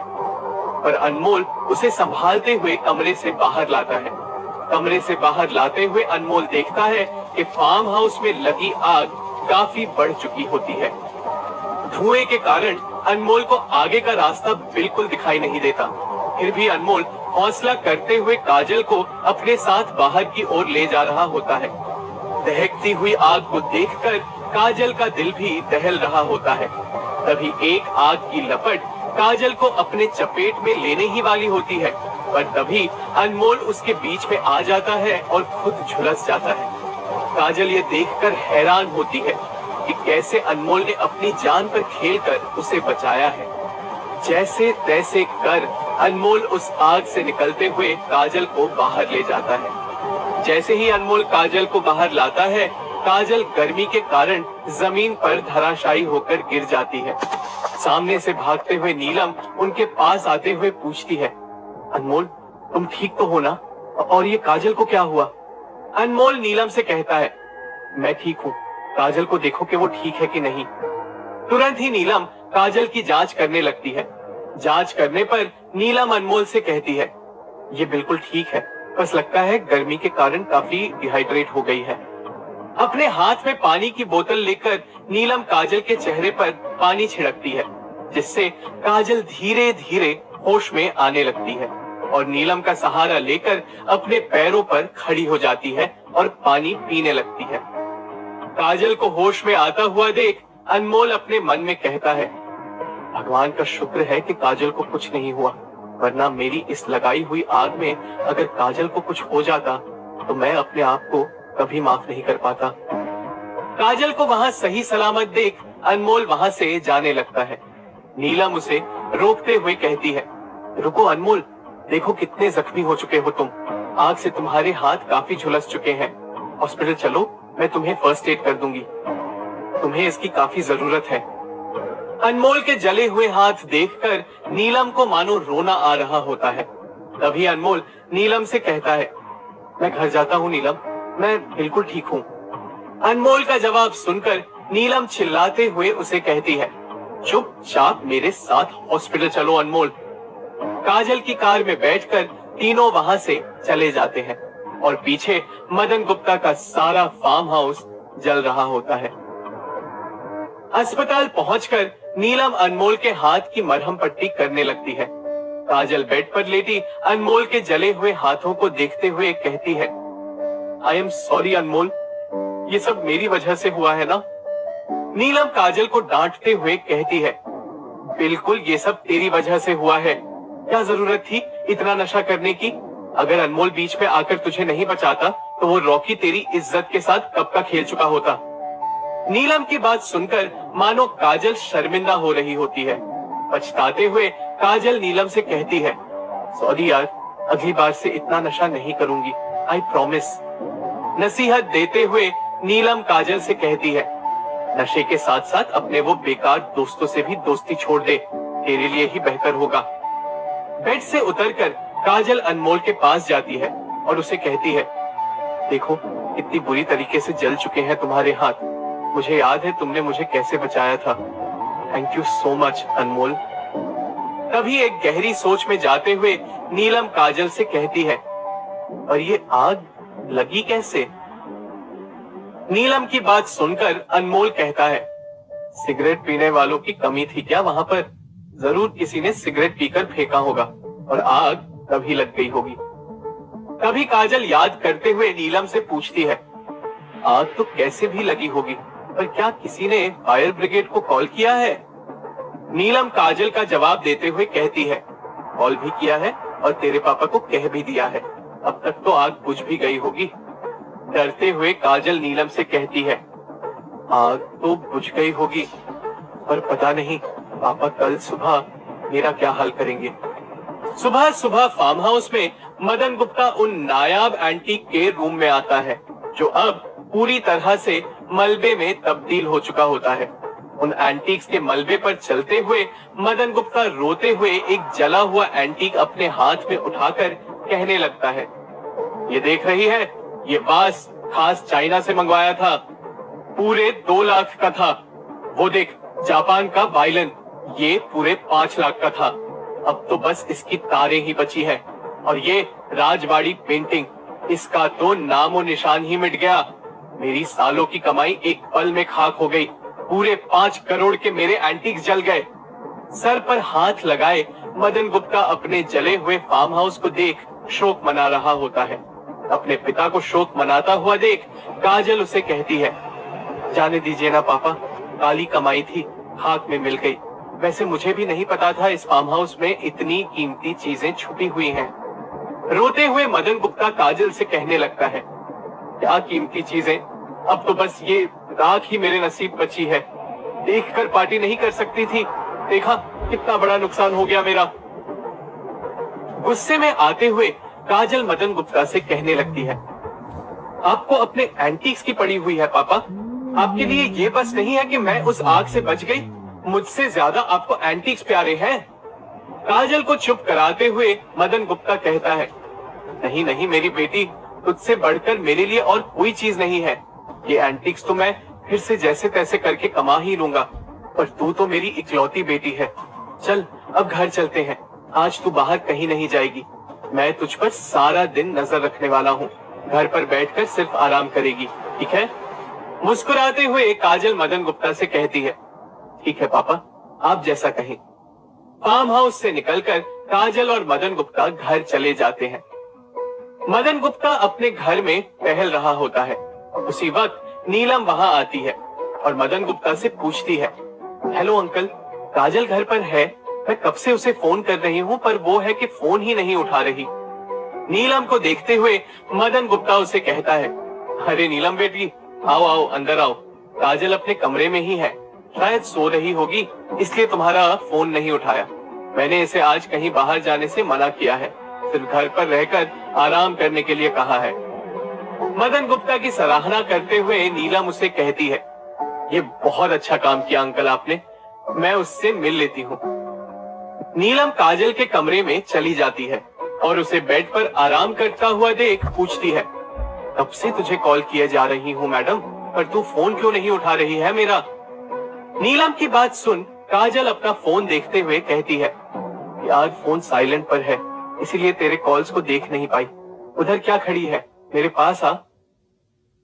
पर अनमोल उसे संभालते हुए कमरे से बाहर लाता है। कमरे से बाहर लाते हुए अनमोल देखता है कि फार्म हाउस में लगी आग काफी बढ़ चुकी होती है। धुएं के कारण अनमोल को आगे का रास्ता बिल्कुल दिखाई नहीं देता। फिर भी अनमोल हौसला करते हुए काजल को अपने साथ बाहर की ओर ले जा रहा होता है। दहकती हुई आग को देखकर काजल का दिल भी दहल रहा होता है। तभी एक आग की लपट काजल को अपने चपेट में लेने ही वाली होती है, पर तभी अनमोल उसके बीच में आ जाता है और खुद झुलस जाता है। काजल ये देखकर हैरान होती है कि कैसे अनमोल ने अपनी जान पर खेलकर उसे बचाया है। जैसे तैसे कर अनमोल उस आग से निकलते हुए काजल को बाहर ले जाता है। जैसे ही अनमोल काजल को बाहर लाता है, काजल गर्मी के कारण जमीन पर धराशायी होकर गिर जाती है। सामने से भागते हुए नीलम उनके पास आते हुए पूछती है, अनमोल तुम ठीक तो हो ना? और ये काजल को क्या हुआ? अनमोल नीलम से कहता है, मैं ठीक हूँ, काजल को देखो कि वो ठीक है कि नहीं। तुरंत ही नीलम काजल की जांच करने लगती है। जांच करने पर नीलम अनमोल से कहती है, ये बिल्कुल ठीक है, बस लगता है गर्मी के कारण काफी डिहाइड्रेट हो गई है। अपने हाथ में पानी की बोतल लेकर नीलम काजल के चेहरे पर पानी छिड़कती है, जिससे काजल धीरे धीरे होश में आने लगती है और नीलम का सहारा लेकर अपने पैरों पर खड़ी हो जाती है और पानी पीने लगती है। काजल को होश में आता हुआ देख अनमोल अपने मन में कहता है, भगवान का शुक्र है कि काजल को कुछ नहीं हुआ, वरना मेरी इस लगाई हुई आग में अगर काजल को कुछ हो जाता तो मैं अपने आप को कभी माफ नहीं कर पाता। काजल को वहां सही सलामत देख अनमोल वहां से जाने लगता है। नीलम उसे रोकते हुए कहती है, रुको अनमोल, देखो कितने जख्मी हो चुके हो तुम, आग से तुम्हारे हाथ काफी झुलस चुके हैं। हॉस्पिटल चलो, मैं तुम्हें फर्स्ट एड कर दूंगी, तुम्हें इसकी काफी जरूरत है। अनमोल के जले हुए हाथ देखकर नीलम को मानो रोना आ रहा होता है। तभी अनमोल नीलम से कहता है, मैं घर जाता हूँ नीलम, मैं बिल्कुल ठीक हूँ। अनमोल का जवाब सुनकर नीलम चिल्लाते हुए उसे कहती है, चुपचाप मेरे साथ हॉस्पिटल चलो अनमोल। काजल की कार में बैठकर तीनों वहां से चले जाते हैं और पीछे मदन गुप्ता का सारा फार्म हाउस जल रहा होता है। अस्पताल पहुंचकर नीलम अनमोल के हाथ की मरहम पट्टी करने लगती है। काजल बेड पर लेटी अनमोल के जले हुए हाथों को देखते हुए कहती है, आई एम सॉरी अनमोल, ये सब मेरी वजह से हुआ है ना। नीलम काजल को डांटते हुए कहती है, बिल्कुल ये सब तेरी वजह से हुआ है, क्या जरूरत थी इतना नशा करने की। अगर अनमोल बीच में आकर तुझे नहीं बचाता तो वो रॉकी तेरी इज्जत के साथ कब का खेल चुका होता। नीलम की बात सुनकर मानो काजल शर्मिंदा हो रही होती है। पछताते हुए काजल नीलम से कहती है, सॉरी यार, अगली बार से इतना नशा नहीं करूंगी, आई प्रॉमिस। नसीहत देते हुए नीलम काजल से कहती है, नशे के साथ साथ अपने वो बेकार दोस्तों से भी दोस्ती छोड़ दे, तेरे लिए ही बेहतर होगा। बेड से उतरकर काजल अनमोल के पास जाती है और उसे कहती है, देखो कितनी बुरी तरीके से जल चुके हैं तुम्हारे हाथ, मुझे याद है तुमने मुझे कैसे बचाया था, थैंक यू सो मच अनमोल। तभी एक गहरी सोच में जाते हुए नीलम काजल से कहती है, और ये आग लगी कैसे। नीलम की बात सुनकर अनमोल कहता है, सिगरेट पीने वालों की कमी थी क्या वहां पर, जरूर किसी ने सिगरेट पीकर फेंका होगा और आग तभी लग गई होगी। तभी काजल याद करते हुए नीलम से पूछती है, आग तो कैसे भी लगी होगी, पर क्या किसी ने फायर ब्रिगेड को कॉल किया है। नीलम काजल का जवाब देते हुए कहती है, कॉल भी किया है और तेरे पापा को कह भी दिया है, अब तक तो आग बुझ भी गई होगी। डरते हुए काजल नीलम से कहती है, आग तो बुझ गई होगी, पर पता नहीं पापा कल सुबह मेरा क्या हाल करेंगे। सुबह सुबह फार्म हाउस में मदन गुप्ता उन नायाब एंटीक के रूम में आता है, जो अब पूरी तरह से मलबे में तब्दील हो चुका होता है। उन एंटीक्स के मलबे पर चलते हुए मदन गुप्ता रोते हुए एक जला हुआ एंटीक अपने हाथ में उठाकर कहने लगता है, ये देख रही है, ये बास खास चाइना से मंगवाया था, पूरे 2 लाख का था। वो देख जापान का वायलिन, ये पूरे 5 लाख का था। अब तो बस इसकी तारें ही बची है। और ये राजवाड़ी पेंटिंग, इसका तो नामो निशान ही मिट गया। मेरी सालों की कमाई एक पल में खाक हो गई। पूरे 5 करोड़ के मेरे एंटीक्स जल गए। सर पर हाथ लगाए मदन गुप्ता अपने जले हुए फार्म हाउस को देख शोक मना रहा होता है। अपने पिता को शोक मनाता हुआ देख काजल उसे कहती है, जाने दीजिए ना पापा, काली कमाई थी, खाक में मिल गई। वैसे मुझे भी नहीं पता था इस फार्म हाउस में इतनी कीमती चीजें छुपी हुई हैं। रोते हुए मदन गुप्ता काजल से कहने लगता है, क्या कीमती चीजें, अब तो बस ये राख ही मेरे नसीब बची है। देखकर पार्टी नहीं कर सकती थी, देखा कितना बड़ा नुकसान हो गया मेरा। गुस्से में आते हुए काजल मदन गुप्ता से कहने लगती है, आपको अपने एंटीक्स की पड़ी हुई है पापा। आपके लिए ये बस नहीं है कि मैं उस आग से बच गई, मुझसे ज्यादा आपको एंटीक्स प्यारे हैं। काजल को चुप कराते हुए मदन गुप्ता कहता है, नहीं नहीं मेरी बेटी, तुझसे बढ़कर मेरे लिए और कोई चीज नहीं है। ये एंटीक्स तो मैं फिर से जैसे तैसे करके कमा ही लूंगा, पर तू तो मेरी इकलौती बेटी है। चल अब घर चलते हैं, आज तू बाहर कहीं नहीं जाएगी। मैं तुझ पर सारा दिन नजर रखने वाला हूँ, घर पर बैठकर सिर्फ आराम करेगी, ठीक है। मुस्कुराते हुए काजल मदन गुप्ता से कहती है, ठीक है पापा, आप जैसा कहें। फार्म हाउस से निकलकर काजल और मदन गुप्ता घर चले जाते हैं। मदन गुप्ता अपने घर में टहल रहा होता है। उसी वक्त नीलम वहां आती है और मदन गुप्ता से पूछती है, हेलो अंकल, काजल घर पर है? मैं कब से उसे फोन कर रही हूँ पर वो है कि फोन ही नहीं उठा रही। नीलम को देखते हुए मदन गुप्ता उसे कहता है, अरे नीलम बेटी, आओ आओ अंदर आओ, काजल अपने कमरे में ही है, शायद सो रही होगी इसलिए तुम्हारा फोन नहीं उठाया। मैंने इसे आज कहीं बाहर जाने से मना किया है, सिर्फ घर पर रहकर आराम करने के लिए कहा है। मदन गुप्ता की सराहना करते हुए नीलम उसे कहती है, ये बहुत अच्छा काम किया अंकल आपने, मैं उससे मिल लेती हूँ। नीलम काजल के कमरे में चली जाती है और उसे बेड पर आराम करता हुआ देख पूछती है, कब से तुझे कॉल किए जा रही हूँ मैडम, पर तू फोन क्यों नहीं उठा रही है मेरा? नीलम की बात सुन काजल अपना फोन देखते हुए कहती है, यार फोन साइलेंट पर है इसीलिए तेरे कॉल्स को देख नहीं पाई। उधर क्या खड़ी है, मेरे पास आ।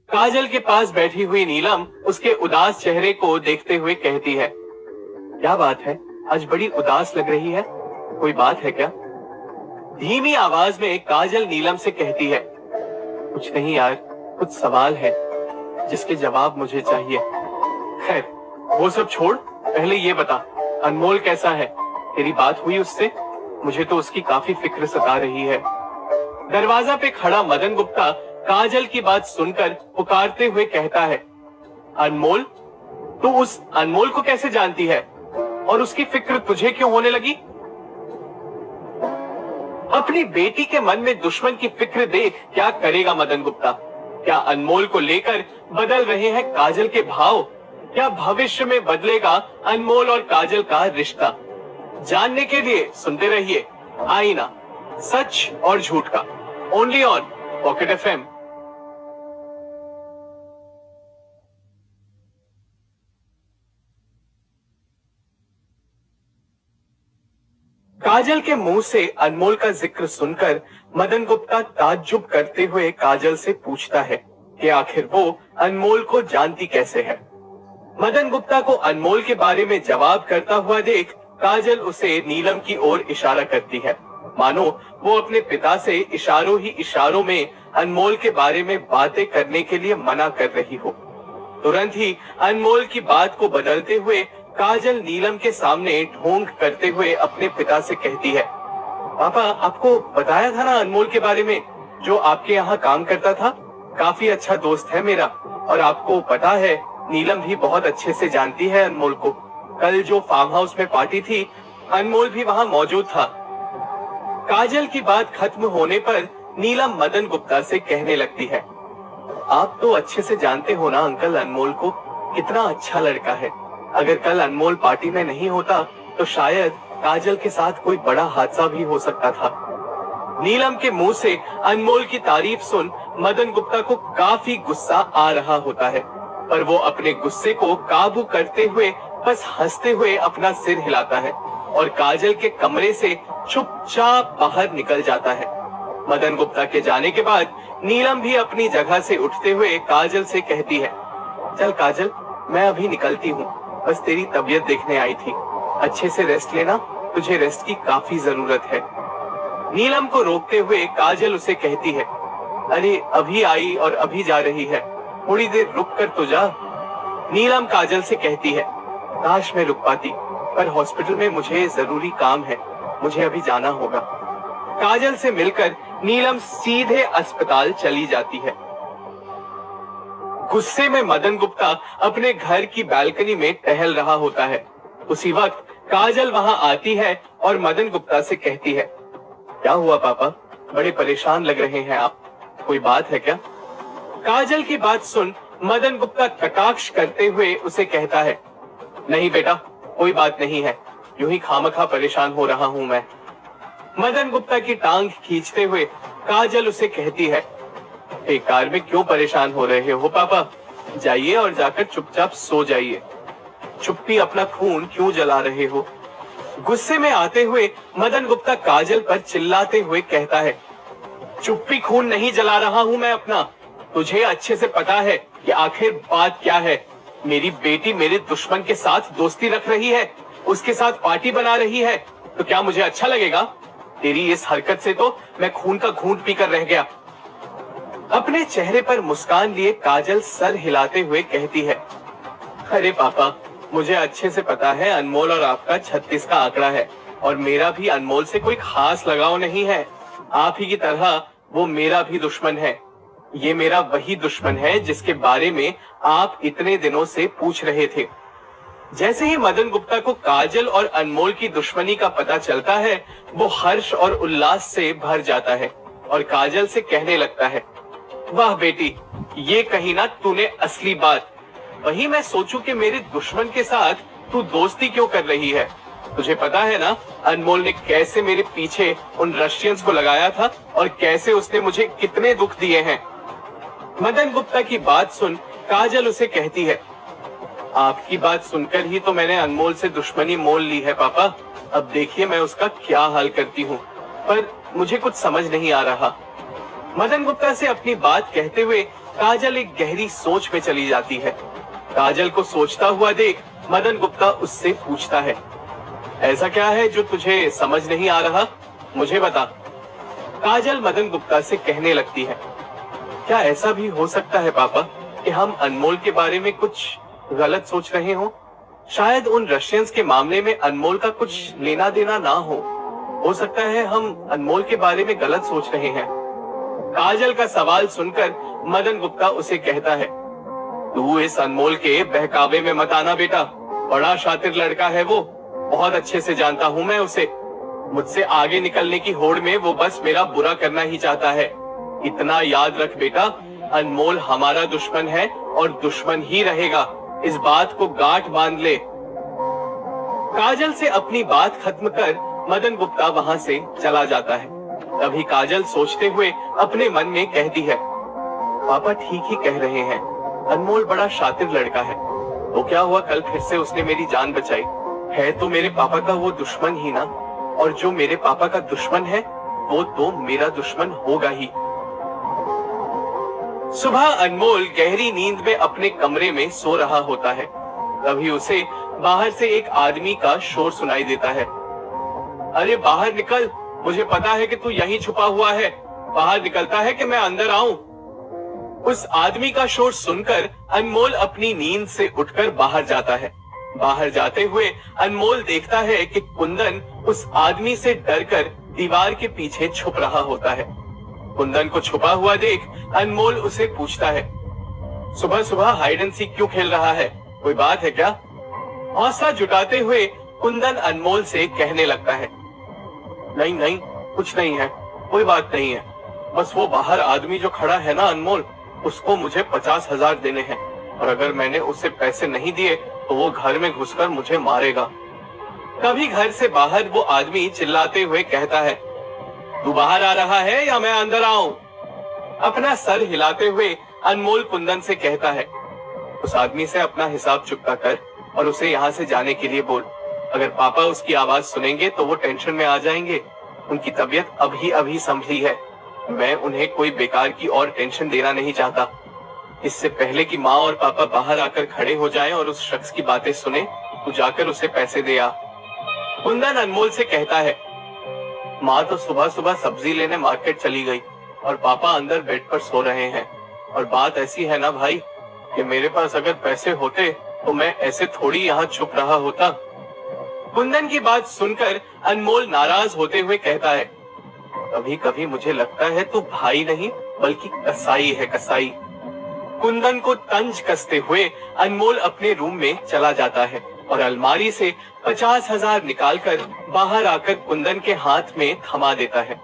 काजल के पास बैठी हुई नीलम उसके उदास चेहरे को देखते हुए कहती है, क्या बात है, आज बड़ी उदास लग रही है, कोई बात है क्या? धीमी आवाज में काजल नीलम से कहती है, कुछ नहीं यार, कुछ सवाल है जिसके जवाब मुझे चाहिए। खैर वो सब छोड़, पहले ये बता, अनमोल कैसा है? तेरी बात हुई उससे? मुझे तो उसकी काफी फिक्र सता रही है। दरवाजा पे खड़ा मदन गुप्ता काजल की बात सुनकर पुकारते हुए कहता है, अनमोल? तू उस अनमोल को कैसे जानती है और उसकी फिक्र तुझे क्यों होने लगी? अपनी बेटी के मन में दुश्मन की फिक्र देख क्या करेगा मदन गुप्ता? क्या अनमोल को लेकर बदल रहे हैं काजल के भाव? क्या भविष्य में बदलेगा अनमोल और काजल का रिश्ता? जानने के लिए सुनते रहिए आईना, सच और झूठ का, ओनली ऑन पॉकेट एफएम। काजल के मुंह से अनमोल का जिक्र सुनकर मदन गुप्ता ताज्जुब करते हुए काजल से पूछता है कि आखिर वो अनमोल को जानती कैसे है। मदन गुप्ता को अनमोल के बारे में जवाब करता हुआ देख काजल उसे नीलम की ओर इशारा करती है, मानो वो अपने पिता से इशारों ही इशारों में अनमोल के बारे में बातें करने के लिए मना कर रही हो। तुरंत ही अनमोल की बात को बदलते हुए काजल नीलम के सामने ढोंग करते हुए अपने पिता से कहती है, पापा आपको बताया था ना अनमोल के बारे में, जो आपके यहाँ काम करता था, काफी अच्छा दोस्त है मेरा, और आपको पता है नीलम भी बहुत अच्छे से जानती है अनमोल को। कल जो फार्म हाउस में पार्टी थी, अनमोल भी वहाँ मौजूद था। काजल की बात खत्म होने पर नीलम मदन गुप्ता से कहने लगती है, आप तो अच्छे से जानते हो ना अंकल अनमोल को, कितना अच्छा लड़का है। अगर कल अनमोल पार्टी में नहीं होता तो शायद काजल के साथ कोई बड़ा हादसा भी हो सकता था। नीलम के मुंह से अनमोल की तारीफ सुन मदन गुप्ता को काफी गुस्सा आ रहा होता है, पर वो अपने गुस्से को काबू करते हुए बस हंसते हुए अपना सिर हिलाता है और काजल के कमरे से चुपचाप बाहर निकल जाता है। मदन गुप्ता के जाने के बाद नीलम भी अपनी जगह से उठते हुए काजल से कहती है, चल काजल, मैं अभी निकलती हूँ, बस तेरी तबीयत देखने आई थी, अच्छे से रेस्ट लेना, तुझे रेस्ट की काफी जरूरत है। नीलम को रोकते हुए काजल उसे कहती है, अरे अभी आई और अभी जा रही है, थोड़ी देर रुक कर तो जा। नीलम काजल से कहती है, काश मैं रुक पाती, पर हॉस्पिटल में मुझे जरूरी काम है, मुझे अभी जाना होगा। काजल से मिलकर नीलम सीधे अस्पताल चली जाती है। गुस्से में मदन गुप्ता अपने घर की बालकनी में टहल रहा होता है। उसी वक्त काजल वहां आती है और मदन गुप्ता से कहती है, क्या हुआ पापा, बड़े परेशान लग रहे हैं आप, कोई बात है क्या? काजल की बात सुन मदन गुप्ता कटाक्ष करते हुए उसे कहता है, नहीं बेटा, कोई बात नहीं है, यूं ही खामखा परेशान हो रहा हूं मैं। मदन गुप्ता की टांग खींचते हुए काजल उसे कहती है, बेकार में क्यों परेशान हो रहे हो पापा, जाइए और जाकर चुपचाप सो जाइए, चुप्पी अपना खून क्यों जला रहे हो? गुस्से में आते हुए मदन गुप्ता काजल पर चिल्लाते हुए कहता है, चुप्पी खून नहीं जला रहा हूं मैं अपना, तुझे अच्छे से पता है कि आखिर बात क्या है। मेरी बेटी मेरे दुश्मन के साथ दोस्ती रख रही है, उसके साथ पार्टी बना रही है, तो क्या मुझे अच्छा लगेगा? तेरी इस हरकत से तो मैं खून का घूंट पीकर रह गया। अपने चेहरे पर मुस्कान लिए काजल सर हिलाते हुए कहती है, अरे पापा, मुझे अच्छे से पता है अनमोल और आपका 36 का आंकड़ा है और मेरा भी अनमोल से कोई खास लगाव नहीं है। आप ही की तरह वो मेरा भी दुश्मन है। ये मेरा वही दुश्मन है जिसके बारे में आप इतने दिनों से पूछ रहे थे। जैसे ही मदन गुप्ता को काजल और अनमोल की दुश्मनी का पता चलता है, वो हर्ष और उल्लास से भर जाता है और काजल से कहने लगता है, वाह बेटी, ये कही ना तूने असली बात। वही मैं सोचूं कि मेरे दुश्मन के साथ तू दोस्ती क्यों कर रही है। तुझे पता है ना अनमोल ने कैसे मेरे पीछे उन रशियंस को लगाया था और कैसे उसने मुझे कितने दुख दिए हैं। मदन गुप्ता की बात सुन काजल उसे कहती है, आपकी बात सुनकर ही तो मैंने अनमोल से दुश्मनी मोल ली है पापा। अब देखिए मैं उसका क्या हाल करती हूँ, पर मुझे कुछ समझ नहीं आ रहा। मदन गुप्ता से अपनी बात कहते हुए काजल एक गहरी सोच में चली जाती है। काजल को सोचता हुआ देख मदन गुप्ता उससे पूछता है, ऐसा क्या है जो तुझे समझ नहीं आ रहा, मुझे बता। काजल मदन गुप्ता से कहने लगती है, क्या ऐसा भी हो सकता है पापा कि हम अनमोल के बारे में कुछ गलत सोच रहे हो? शायद उन रशियंस के मामले में अनमोल का कुछ लेना देना ना हो सकता है हम अनमोल के बारे में गलत सोच रहे हैं। काजल का सवाल सुनकर मदन गुप्ता उसे कहता है, तू इस अनमोल के बहकावे में मत आना बेटा, बड़ा शातिर लड़का है वो, बहुत अच्छे से जानता हूँ मैं उसे। मुझसे आगे निकलने की होड़ में वो बस मेरा बुरा करना ही चाहता है। इतना याद रख बेटा, अनमोल हमारा दुश्मन है और दुश्मन ही रहेगा, इस बात को गांठ बांध ले। काजल से अपनी बात खत्म कर मदन गुप्ता वहां से चला जाता है। तभी काजल सोचते हुए अपने मन में कहती है, पापा ठीक ही कह रहे हैं, अनमोल बड़ा शातिर लड़का है। तो क्या हुआ, कल फिर से उसने मेरी जान बचाई। है तो मेरे पापा का वो दुश्मन ही ना, और जो मेरे पापा का दुश्मन है वो तो मेरा दुश्मन होगा ही। सुबह अनमोल गहरी नींद में अपने कमरे में सो रहा होता है। तभी उसे बाहर से एक आदमी का शोर सुनाई देता है। अरे बाहर निकल, मुझे पता है कि तू यहीं छुपा हुआ है। बाहर निकलता है कि मैं अंदर आऊं। उस आदमी का शोर सुनकर अनमोल अपनी नींद से उठकर बाहर जाता है। बाहर जाते हुए अनमोल देखता है कि कुंदन उस आदमी से डरकर दीवार के पीछे छुप रहा होता है। कुंदन को छुपा हुआ देख अनमोल उसे पूछता है, सुबह सुबह हाइड एंड सीक क्यों खेल रहा है, कोई बात है क्या? हौसला जुटाते हुए कुंदन अनमोल से कहने लगता है, नहीं नहीं, कुछ नहीं है, कोई बात नहीं है। बस वो बाहर आदमी जो खड़ा है ना अनमोल, उसको मुझे 50,000 देने हैं, और अगर मैंने उसे पैसे नहीं दिए तो वो घर में घुसकर मुझे मारेगा। तभी घर से बाहर वो आदमी चिल्लाते हुए कहता है, तू बाहर आ रहा है या मैं अंदर आऊं? अपना सर हिलाते हुए अनमोल कुंदन से कहता है, उस आदमी से अपना हिसाब चुकता कर और उसे यहाँ से जाने के लिए बोल। अगर पापा उसकी आवाज सुनेंगे तो वो टेंशन में आ जाएंगे। उनकी तबीयत अभी अभी संभली है। मैं उन्हें कोई बेकार की और टेंशन देना नहीं चाहता। इससे पहले कि माँ और पापा बाहर आकर खड़े हो जाएं और उस शख्स की बातें सुने, तू जाकर उसे पैसे दे आ। कुंदन अनमोल से कहता है, माँ तो सुबह सुबह सब्जी लेने मार्केट चली गई और पापा अंदर बेड पर सो रहे हैं। और बात ऐसी है ना भाई कि मेरे पास अगर पैसे होते तो मैं ऐसे थोड़ी यहाँ चुप रहा होता। कुंदन की बात सुनकर अनमोल नाराज होते हुए कहता है, कभी कभी मुझे लगता है तू भाई नहीं बल्कि कसाई है, कसाई। कुंदन को तंज कसते हुए अनमोल अपने रूम में चला जाता है और अलमारी से 50,000 निकालकर बाहर आकर कुंदन के हाथ में थमा देता है।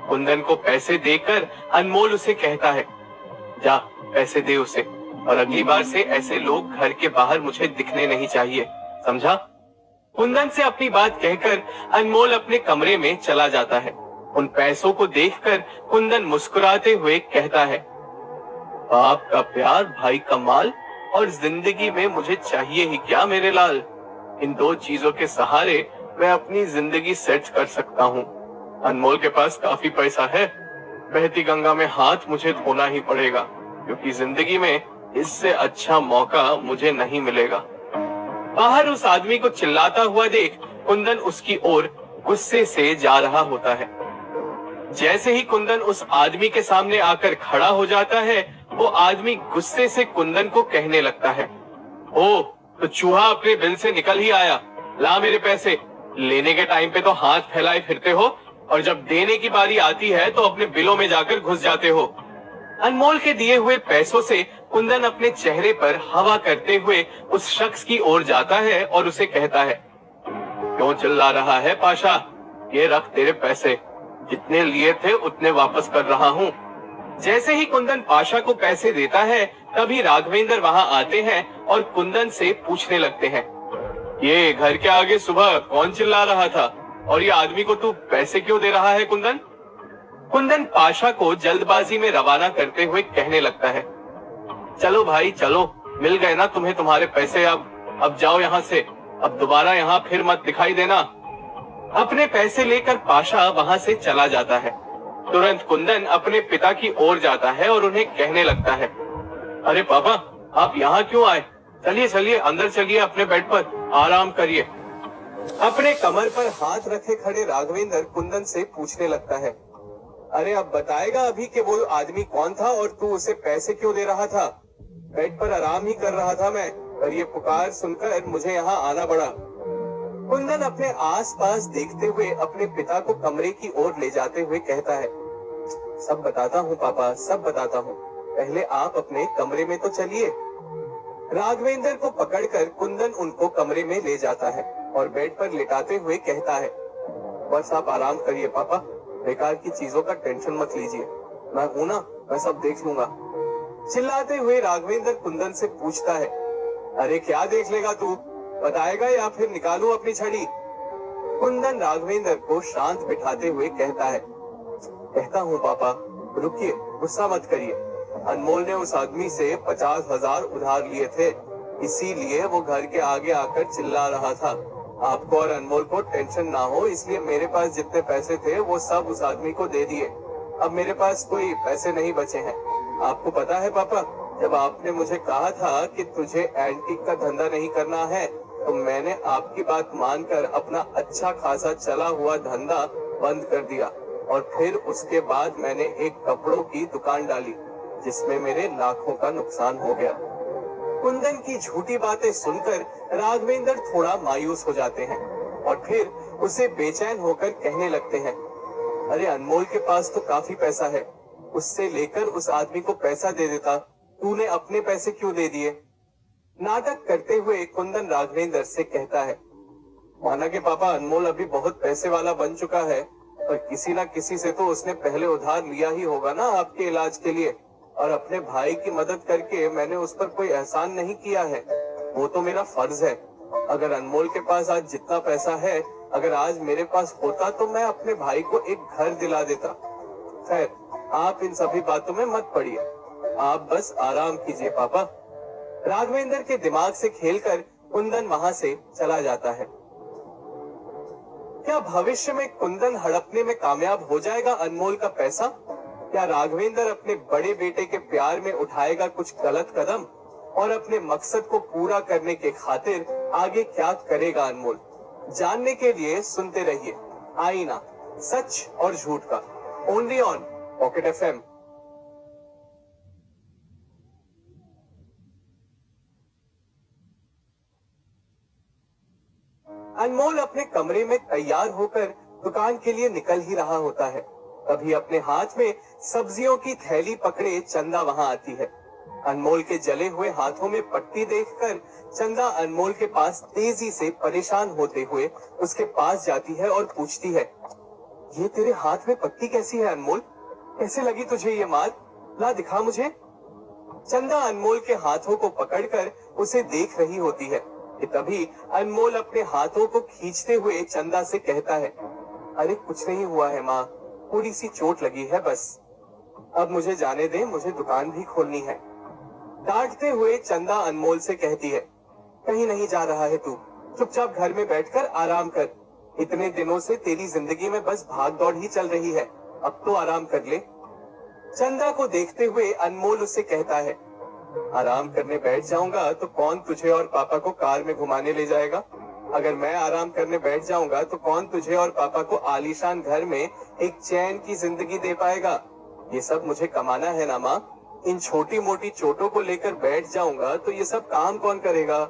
कुंदन को पैसे देकर अनमोल उसे कहता है, जा पैसे दे उसे, और अगली बार से ऐसे लोग घर के बाहर मुझे दिखने नहीं चाहिए, समझा? कुंदन से अपनी बात कहकर अनमोल अपने कमरे में चला जाता है। उन पैसों को देखकर कुंदन मुस्कुराते हुए कहता है, बाप का प्यार, भाई का माल, और जिंदगी में मुझे चाहिए ही क्या मेरे लाल। इन दो चीजों के सहारे मैं अपनी जिंदगी सेट कर सकता हूँ। अनमोल के पास काफी पैसा है, बहती गंगा में हाथ मुझे धोना ही पड़ेगा। क्योंकि जिंदगी में इससे अच्छा मौका मुझे नहीं मिलेगा। बाहर उस आदमी को चिल्लाता हुआ देख कुंदन उसकी ओर गुस्से से जा रहा होता है। जैसे ही कुंदन उस आदमी के सामने आकर खड़ा हो जाता है, वो आदमी गुस्से से कुंदन को कहने लगता है, ओ तो चूहा अपने बिल से निकल ही आया, ला मेरे पैसे। लेने के टाइम पे तो हाथ फैलाए फिरते हो और जब देने की बारी आती है तो अपने बिलों में जाकर घुस जाते हो। अनमोल के दिए हुए पैसों से कुंदन अपने चेहरे पर हवा करते हुए उस शख्स की ओर जाता है और उसे कहता है, क्यों चिल्ला रहा है पाशा, ये रख तेरे पैसे, जितने लिए थे उतने वापस कर रहा हूँ। जैसे ही कुंदन पाशा को पैसे देता है, तभी राघवेंद्र वहां आते हैं और कुंदन से पूछने लगते हैं, ये घर के आगे सुबह कौन चिल्ला रहा था और ये आदमी को तू पैसे क्यों दे रहा है कुंदन? कुंदन पाशा को जल्दबाजी में रवाना करते हुए कहने लगता है, चलो भाई चलो, मिल गए ना तुम्हें तुम्हारे पैसे, अब जाओ यहाँ से, अब दोबारा यहाँ फिर मत दिखाई देना। अपने पैसे लेकर पाशा वहां से चला जाता है। तुरंत कुंदन अपने पिता की ओर जाता है और उन्हें कहने लगता है, अरे पापा आप यहाँ क्यों आए? चलिए चलिए अंदर चलिए, अपने बेड पर आराम करिए। अपने कमर पर हाथ रखे खड़े राघवेंद्र कुंदन से पूछने लगता है, अरे अब बताएगा अभी कि वो आदमी कौन था और तू उसे पैसे क्यों दे रहा था? बेड पर आराम ही कर रहा था मैं, और ये पुकार सुनकर मुझे यहाँ आना पड़ा। कुंदन अपने आसपास देखते हुए अपने पिता को कमरे की ओर ले जाते हुए कहता है, सब बताता हूँ पापा, सब बताता हूँ, पहले आप अपने कमरे में तो चलिए। राघवेंद्र को पकड़कर कुंदन उनको कमरे में ले जाता है और बेड पर लिटाते हुए कहता है, बस आप आराम करिए पापा, बेकार की चीजों का टेंशन मत लीजिए, मैं हूं ना, मैं सब देख लूंगा। चिल्लाते हुए राघवेंद्र कुंदन से पूछता है, अरे क्या देख लेगा तू, बताएगा या फिर निकालूं अपनी छड़ी? कुंदन राघवेंद्र को शांत बिठाते हुए कहता है, कहता हूँ पापा, रुकिए, गुस्सा मत करिए। अनमोल ने उस आदमी से 50,000 उधार लिए थे, इसीलिए वो घर के आगे आकर चिल्ला रहा था। आपको और अनमोल को टेंशन ना हो, इसलिए मेरे पास जितने पैसे थे वो सब उस आदमी को दे दिए। अब मेरे पास कोई पैसे नहीं बचे हैं। आपको पता है पापा, जब आपने मुझे कहा था कि तुझे एंटीक का धंधा नहीं करना है, तो मैंने आपकी बात मानकर अपना अच्छा खासा चला हुआ धंधा बंद कर दिया और फिर उसके बाद मैंने एक कपड़ों की दुकान डाली, जिसमें मेरे लाखों का नुकसान हो गया। कुंदन की झूठी बातें सुनकर राघवेंद्र थोड़ा मायूस हो जाते हैं और फिर उसे बेचैन होकर कहने लगते हैं, अरे अनमोल के पास तो काफी पैसा है, उससे लेकर उस आदमी को पैसा दे देता, तूने अपने पैसे क्यों दे दिए? नाटक करते हुए कुंदन राघवेंद्र से कहता है, माना कि पापा अनमोल अभी बहुत पैसे वाला बन चुका है, पर किसी ना किसी से तो उसने पहले उधार लिया ही होगा ना आपके इलाज के लिए, और अपने भाई की मदद करके मैंने उस पर कोई एहसान नहीं किया है, वो तो मेरा फर्ज है। अगर अनमोल के पास आज जितना पैसा है, अगर आज मेरे पास होता तो मैं अपने भाई को एक घर दिला देता। खैर, आप इन सभी बातों में मत पड़िए, आप बस आराम कीजिए पापा। राघवेंद्र के दिमाग से खेलकर कुंदन वहां से चला जाता है। क्या भविष्य में कुंदन हड़पने में कामयाब हो जाएगा अनमोल का पैसा? क्या राघवेंद्र अपने बड़े बेटे के प्यार में उठाएगा कुछ गलत कदम? और अपने मकसद को पूरा करने के खातिर आगे क्या करेगा अनमोल? जानने के लिए सुनते रहिए आईना, सच और झूठ का, ओनली ऑन पॉकेट FM। अनमोल अपने कमरे में तैयार होकर दुकान के लिए निकल ही रहा होता है, तभी अपने हाथ में सब्जियों की थैली पकड़े चंदा वहां आती है। अनमोल के जले हुए हाथों में पट्टी देखकर चंदा अनमोल के पास तेजी से परेशान होते हुए उसके पास जाती है और पूछती है, ये तेरे हाथ में पट्टी कैसी है अनमोल? कैसे लगी तुझे ये माल? ला दिखा मुझे। चंदा अनमोल के हाथों को पकड़कर उसे देख रही होती है कि तभी अनमोल अपने हाथों को खींचते हुए चंदा से कहता है, अरे कुछ नहीं हुआ है माँ, थोड़ी सी चोट लगी है बस। अब मुझे जाने दे, मुझे दुकान भी खोलनी है। डांटते हुए चंदा अनमोल से कहती है, कहीं नहीं जा रहा है तू, चुपचाप घर में बैठकर आराम कर। इतने दिनों से तेरी जिंदगी में बस भाग दौड़ ही चल रही है, अब तो आराम कर ले। चंदा को देखते हुए अनमोल उससे कहता है, आराम करने बैठ जाऊंगा तो कौन तुझे और पापा को कार में घुमाने ले जाएगा? अगर मैं आराम करने बैठ जाऊंगा तो कौन तुझे और पापा को आलीशान घर में एक चैन की जिंदगी दे पाएगा? ये सब मुझे कमाना है ना माँ। इन छोटी मोटी चोटों को लेकर बैठ जाऊंगा तो ये सब काम कौन करेगा?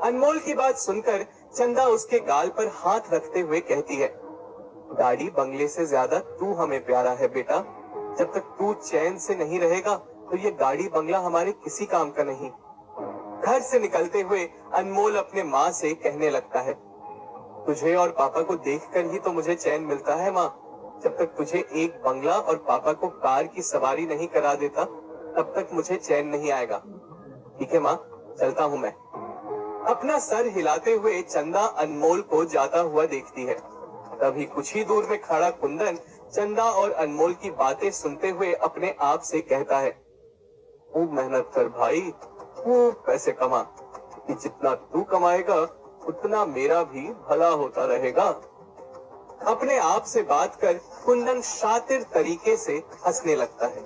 अनमोल की बात सुनकर चंदा उसके गाल पर हाथ रखते हुए कहती है, गाड़ी बंगले से ज्यादा तू हमें प्यारा है बेटा। जब तक तू चैन से नहीं रहेगा तो ये गाड़ी बंगला हमारे किसी काम का नहीं। घर से निकलते हुए अनमोल अपने माँ से कहने लगता है, तुझे और पापा को देखकर ही तो मुझे चैन मिलता है माँ। जब तक तुझे एक बंगला और पापा को कार की सवारी नहीं करा देता तब तक मुझे चैन नहीं आएगा। ठीक है माँ, चलता हूँ मैं। अपना सर हिलाते हुए चंदा अनमोल को जाता हुआ देखती है। तभी कुछ ही दूर में खड़ा कुंदन चंदा और अनमोल की बातें सुनते हुए अपने आप से कहता है, खूब मेहनत कर भाई, खूब पैसे कमा, कि जितना तू कमाएगा उतना मेरा भी भला होता रहेगा। अपने आप से बात कर कुंदन शातिर तरीके से हंसने लगता है।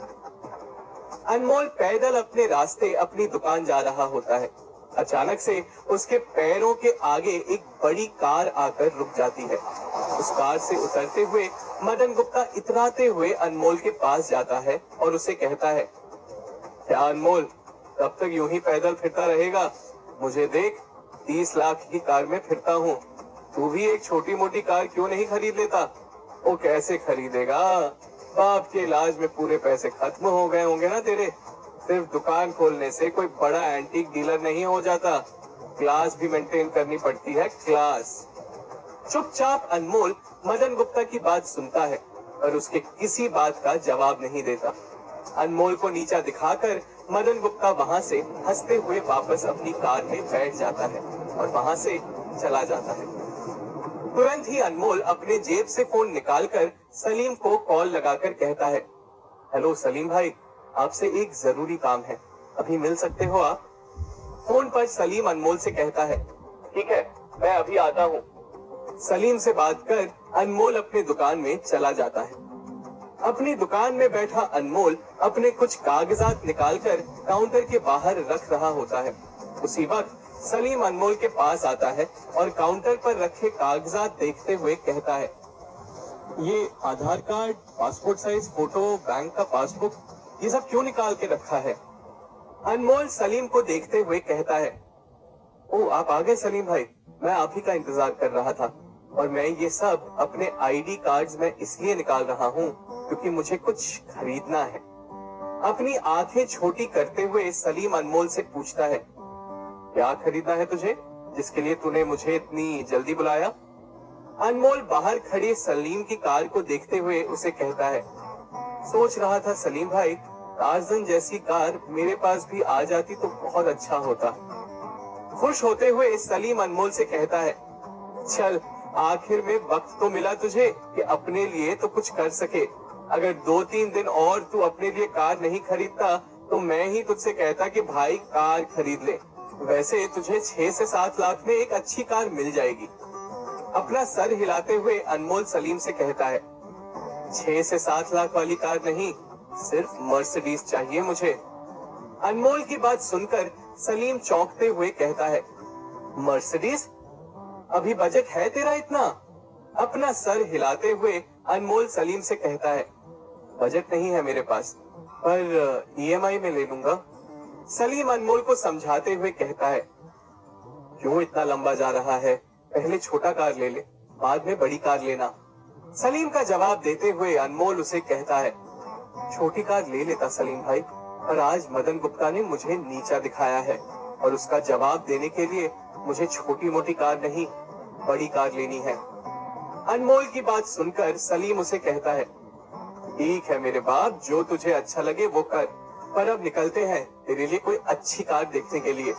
अनमोल पैदल अपने रास्ते अपनी दुकान जा रहा होता है। अचानक से उसके पैरों के आगे एक बड़ी कार आकर रुक जाती है। उस कार से उतरते हुए मदन गुप्ता इतराते हुए अनमोल के पास जाता है और उसे कहता है, क्या अनमोल, तब तक यूं ही पैदल फिरता रहेगा? मुझे देख, 30 लाख की कार में फिरता हूँ। तू भी एक छोटी मोटी कार क्यों नहीं खरीद लेता? वो कैसे खरीदेगा? बाप के इलाज में पूरे पैसे खत्म हो गए होंगे ना तेरे। सिर्फ दुकान खोलने से कोई बड़ा एंटीक डीलर नहीं हो जाता, क्लास भी मेंटेन करनी पड़ती है, क्लास। चुपचाप अनमोल मदन गुप्ता की बात सुनता है और उसके किसी बात का जवाब नहीं देता। अनमोल को नीचा दिखाकर मदन गुप्ता वहां से हंसते हुए वापस अपनी कार में बैठ जाता है और वहां से चला जाता है। तुरंत ही अनमोल अपने जेब से फोन निकालकर सलीम को कॉल लगाकर कहता है, हेलो सलीम भाई, आपसे एक जरूरी काम है, अभी मिल सकते हो आप? फोन पर सलीम अनमोल से कहता है, ठीक है, मैं अभी आता हूँ। सलीम से बात कर अनमोल अपनी दुकान में चला जाता है। अपनी दुकान में बैठा अनमोल अपने कुछ कागजात निकालकर काउंटर के बाहर रख रहा होता है। उसी वक्त सलीम अनमोल के पास आता है और काउंटर पर रखे कागजात देखते हुए कहता है, ये Aadhaar card, passport size photo, bank का पासबुक, ये सब क्यों निकाल के रखा है? अनमोल सलीम को देखते हुए कहता है, ओ आप आ गए सलीम भाई, मैं आप ही का इंतजार कर रहा था। और मैं ये सब अपने आईडी कार्ड्स में इसलिए निकाल रहा हूँ क्योंकि मुझे कुछ खरीदना है। अपनी आंखें छोटी करते हुए सलीम अनमोल से पूछता है, क्या खरीदना है तुझे, जिसके लिए तूने मुझे इतनी जल्दी बुलाया? अनमोल बाहर खड़ी सलीम की कार को देखते हुए उसे कहता है, सोच रहा था सलीम भाई, टार्ज़न जैसी कार मेरे पास भी आ जाती तो बहुत अच्छा होता। खुश होते हुए सलीम अनमोल से कहता है, चल आखिर में वक्त तो मिला तुझे कि अपने लिए तो कुछ कर सके। अगर 2-3 दिन और तू अपने लिए कार नहीं खरीदता तो मैं ही तुझसे कहता कि भाई कार खरीद ले। वैसे तुझे 6 से 7 लाख में एक अच्छी कार मिल जाएगी। अपना सर हिलाते हुए अनमोल सलीम से कहता है, 6 से 7 लाख वाली कार नहीं, सिर्फ मर्सिडीज चाहिए मुझे। अनमोल की बात सुनकर सलीम चौंकते हुए कहता है, मर्सिडीज? अभी बजट है तेरा इतना? अपना सर हिलाते हुए अनमोल सलीम से कहता है, बजट नहीं है मेरे पास, पर ईएमआई में ले लूंगा। सलीम अनमोल को समझाते हुए कहता है, क्यों इतना लंबा जा रहा है, पहले छोटा कार ले ले, बाद में बड़ी कार लेना। सलीम का जवाब देते हुए अनमोल उसे कहता है, छोटी कार ले लेता सलीम भाई, पर आज मदन गुप्ता ने मुझे नीचा दिखाया है और उसका जवाब देने के लिए मुझे छोटी मोटी कार नहीं, बड़ी कार लेनी है। अनमोल की बात सुनकर सलीम उसे कहता है, ठीक है मेरे बाप, जो तुझे अच्छा लगे वो कर, पर अब निकलते हैं तेरे लिए कोई अच्छी कार देखने के लिए।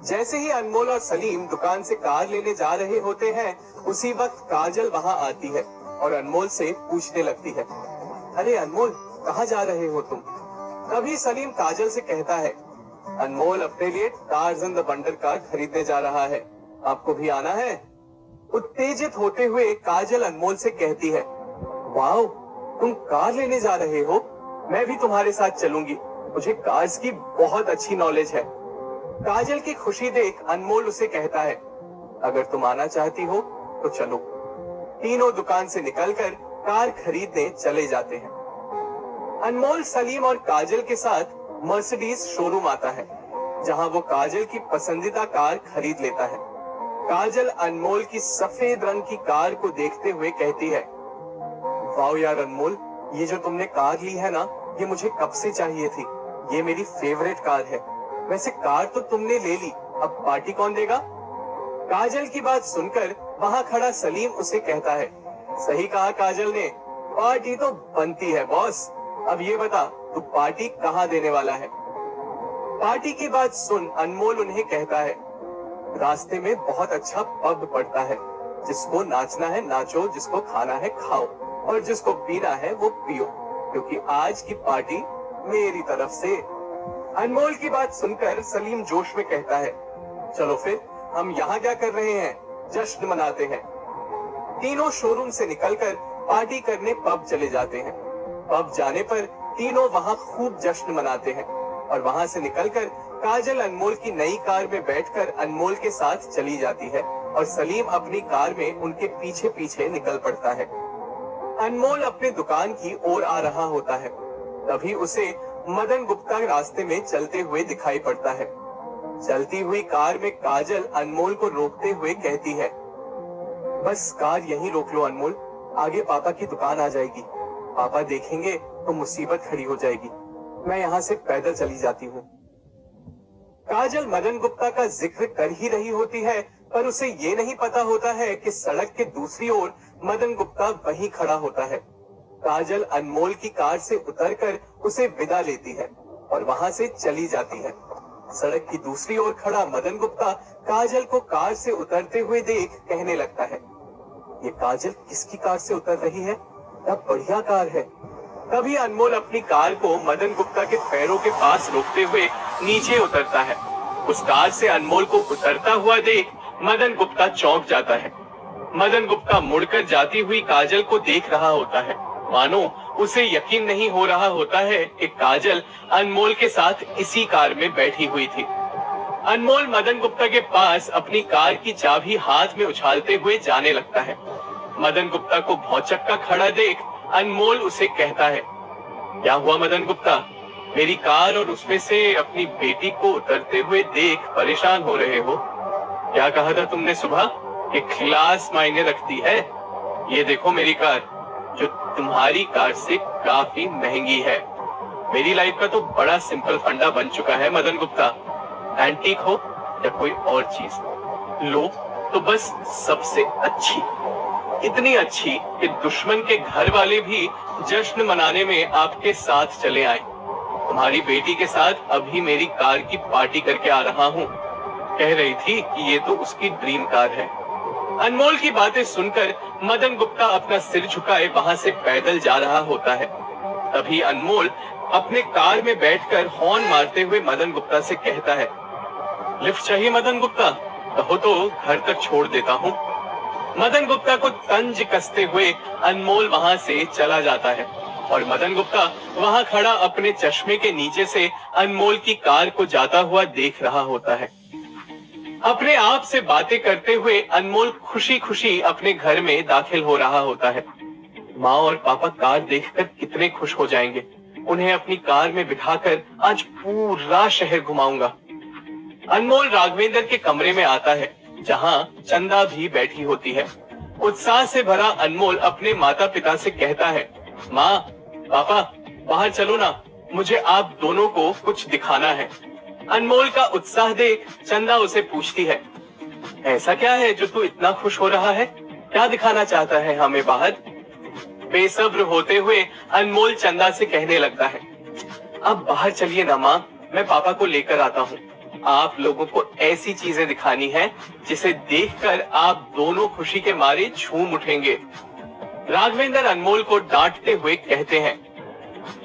जैसे ही अनमोल और सलीम दुकान से कार लेने जा रहे होते हैं, उसी वक्त काजल वहां आती है और अनमोल से पूछने लगती है, अरे अनमोल, कहाँ जा रहे हो तुम? तभी सलीम काजल से कहता है, अनमोल अपने लिए टार्ज़न द बंडर कार खरीदने जा रहा है, आपको भी आना है? उत्तेजित होते हुए काजल अनमोल से कहती है, वाओ, तुम कार लेने जा रहे हो? मैं भी तुम्हारे साथ चलूंगी, मुझे कार्स की बहुत अच्छी नॉलेज है। काजल की खुशी देख अनमोल उसे कहता है, अगर तुम आना चाहती हो तो चलो। तीनों दुकान से निकलकर कार खरीदने चले जाते हैं। अनमोल सलीम और काजल के साथ मर्सिडीज शोरूम आता है, जहां वो काजल की पसंदीदा कार खरीद लेता है। काजल अनमोल की सफेद रंग की कार को देखते हुए कहती है, वाओ यार अनमोल, ये जो तुमने कार ली है ना, ये मुझे कब से चाहिए थी। ये मेरी फेवरेट कार है। वैसे कार तो तुमने ले ली, अब पार्टी कौन देगा? काजल की बात सुनकर वहां खड़ा सलीम उसे कहता है, सही कहा काजल ने, पार्टी तो बनती है बॉस। अब ये बता, तू पार्टी कहाँ देने वाला है? पार्टी की बात सुन अनमोल उन्हें कहता है, रास्ते में बहुत अच्छा पब पड़ता है, जिसको नाचना है नाचो, जिसको खाना है खाओ, और जिसको पीना है वो पियो, क्योंकि आज की पार्टी मेरी तरफ से। अनमोल की बात सुनकर सलीम जोश में कहता है, चलो फिर हम यहाँ क्या कर रहे हैं, जश्न मनाते हैं। तीनों शोरूम से निकलकर पार्टी करने पब चले जाते हैं। पब जाने पर तीनों वहाँ खूब जश्न मनाते हैं और वहाँ से निकलकर काजल अनमोल की नई कार में बैठकर अनमोल के साथ चली जाती है और सलीम अपनी कार में उनके पीछे पीछे निकल पड़ता है। अनमोल अपने दुकान की ओर आ रहा होता है, तभी उसे मदन गुप्ता रास्ते में चलते हुए दिखाई पड़ता है। चलती हुई कार में काजल अनमोल को रोकते हुए कहती है, बस कार यहीं रोक लो अनमोल, आगे पापा की दुकान आ जाएगी, पापा देखेंगे तो मुसीबत खड़ी हो जाएगी, मैं यहाँ से पैदल चली जाती हूँ। काजल मदन गुप्ता का जिक्र कर ही रही होती है, पर उसे ये नहीं पता होता है कि सड़क के दूसरी ओर मदन गुप्ता वहीं खड़ा होता है। काजल अनमोल की कार से उतरकर उसे विदा लेती है और वहाँ से चली जाती है। सड़क की दूसरी ओर खड़ा मदन गुप्ता काजल को कार से उतरते हुए देख कहने लगता है, ये काजल किसकी कार से उतर रही है, क्या बढ़िया कार है। तभी अनमोल अपनी कार को मदन गुप्ता के पैरों के पास रोकते हुए नीचे उतरता है। उस कार से अनमोल को उतरता हुआ देख मदन गुप्ता चौंक जाता है। मदन गुप्ता मुड़कर जाती हुई काजल को देख रहा होता है, मानो उसे यकीन नहीं हो रहा होता है कि काजल अनमोल के साथ इसी कार में बैठी हुई थी। अनमोल मदन गुप्ता के पास अपनी कार की चाबी हाथ में उछालते हुए जाने लगता है। मदन गुप्ता को भौचक्का खड़ा देख अनमोल उसे कहता है, क्या हुआ मदन गुप्ता, मेरी कार और उसमें से अपनी बेटी को उतरते हुए देख परेशान हो रहे हो? क्या कहा था तुमने सुबह कि क्लास मायने रखती है? ये देखो मेरी कार, जो तुम्हारी कार से काफी महंगी है। मेरी लाइफ का तो बड़ा सिंपल फंडा बन चुका है मदन गुप्ता, एंटीक हो या कोई और चीज, लो तो बस सबसे अच्छी, इतनी अच्छी कि दुश्मन के घर वाले भी जश्न मनाने में आपके साथ चले आए। तुम्हारी बेटी के साथ अभी मेरी कार की पार्टी करके आ रहा हूँ, कह रही थी कि ये तो उसकी ड्रीम कार है। अनमोल की बातें सुनकर मदन गुप्ता अपना सिर झुकाए वहां से पैदल जा रहा होता है। तभी अनमोल अपने कार में बैठकर हॉर्न मारते हुए मदन गुप्ता से कहता है, लिफ्ट चाहिए मदन गुप्ता, कहो तो घर तक छोड़ देता हूँ। मदन गुप्ता को तंज कसते हुए अनमोल वहां से चला जाता है और मदन गुप्ता वहां खड़ा अपने चश्मे के नीचे से अनमोल की कार को जाता हुआ देख रहा होता है। अपने आप से बातें करते हुए अनमोल खुशी खुशी अपने घर में दाखिल हो रहा होता है। माँ और पापा कार देखकर कितने खुश हो जाएंगे, उन्हें अपनी कार में बिठाकर आज पूरा शहर घुमाऊंगा। अनमोल राघवेंद्र के कमरे में आता है, जहां चंदा भी बैठी होती है। उत्साह से भरा अनमोल अपने माता पिता से कहता है, माँ पापा बाहर चलो ना, मुझे आप दोनों को कुछ दिखाना है। अनमोल का उत्साह देख चंदा उसे पूछती है, ऐसा क्या है जो तू इतना खुश हो रहा है, क्या दिखाना चाहता है हमें बाहर? बेसब्र होते हुए अनमोल चंदा से कहने लगता है, अब बाहर चलिए ना माँ, मैं पापा को लेकर आता हूँ। आप लोगों को ऐसी चीजें दिखानी है जिसे देखकर आप दोनों खुशी के मारे झूम उठेंगे। राघवेंद्र अनमोल को डांटते हुए कहते हैं,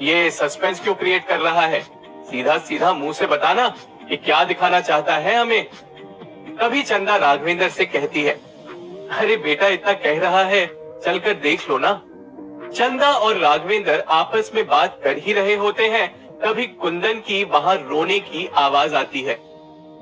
ये सस्पेंस क्यों क्रिएट कर रहा है, सीधा सीधा मुंह से बताना कि क्या दिखाना चाहता है हमें। तभी चंदा राघवेंद्र से कहती है, अरे बेटा इतना कह रहा है, चलकर देख लो ना। चंदा और राघवेंद्र आपस में बात कर ही रहे होते हैं, तभी कुंदन की वहां रोने की आवाज आती है।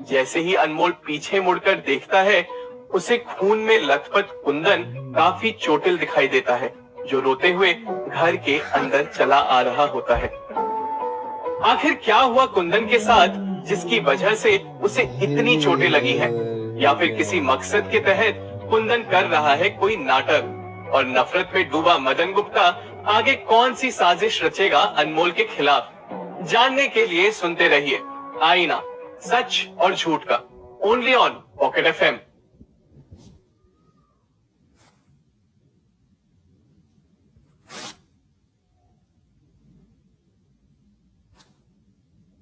जैसे ही अनमोल पीछे मुड़कर देखता है, उसे खून में लथपथ कुंदन काफी चोटिल दिखाई देता है, जो रोते हुए घर के अंदर चला आ रहा होता है। आखिर क्या हुआ कुंदन के साथ, जिसकी वजह से उसे इतनी चोटें लगी हैं? या फिर किसी मकसद के तहत कुंदन कर रहा है कोई नाटक? और नफरत में डूबा मदन गुप्ता आगे कौन सी साजिश रचेगा अनमोल के खिलाफ? जानने के लिए सुनते रहिए आईना, सच और झूठ का, ओनली ऑन पॉकेट FM।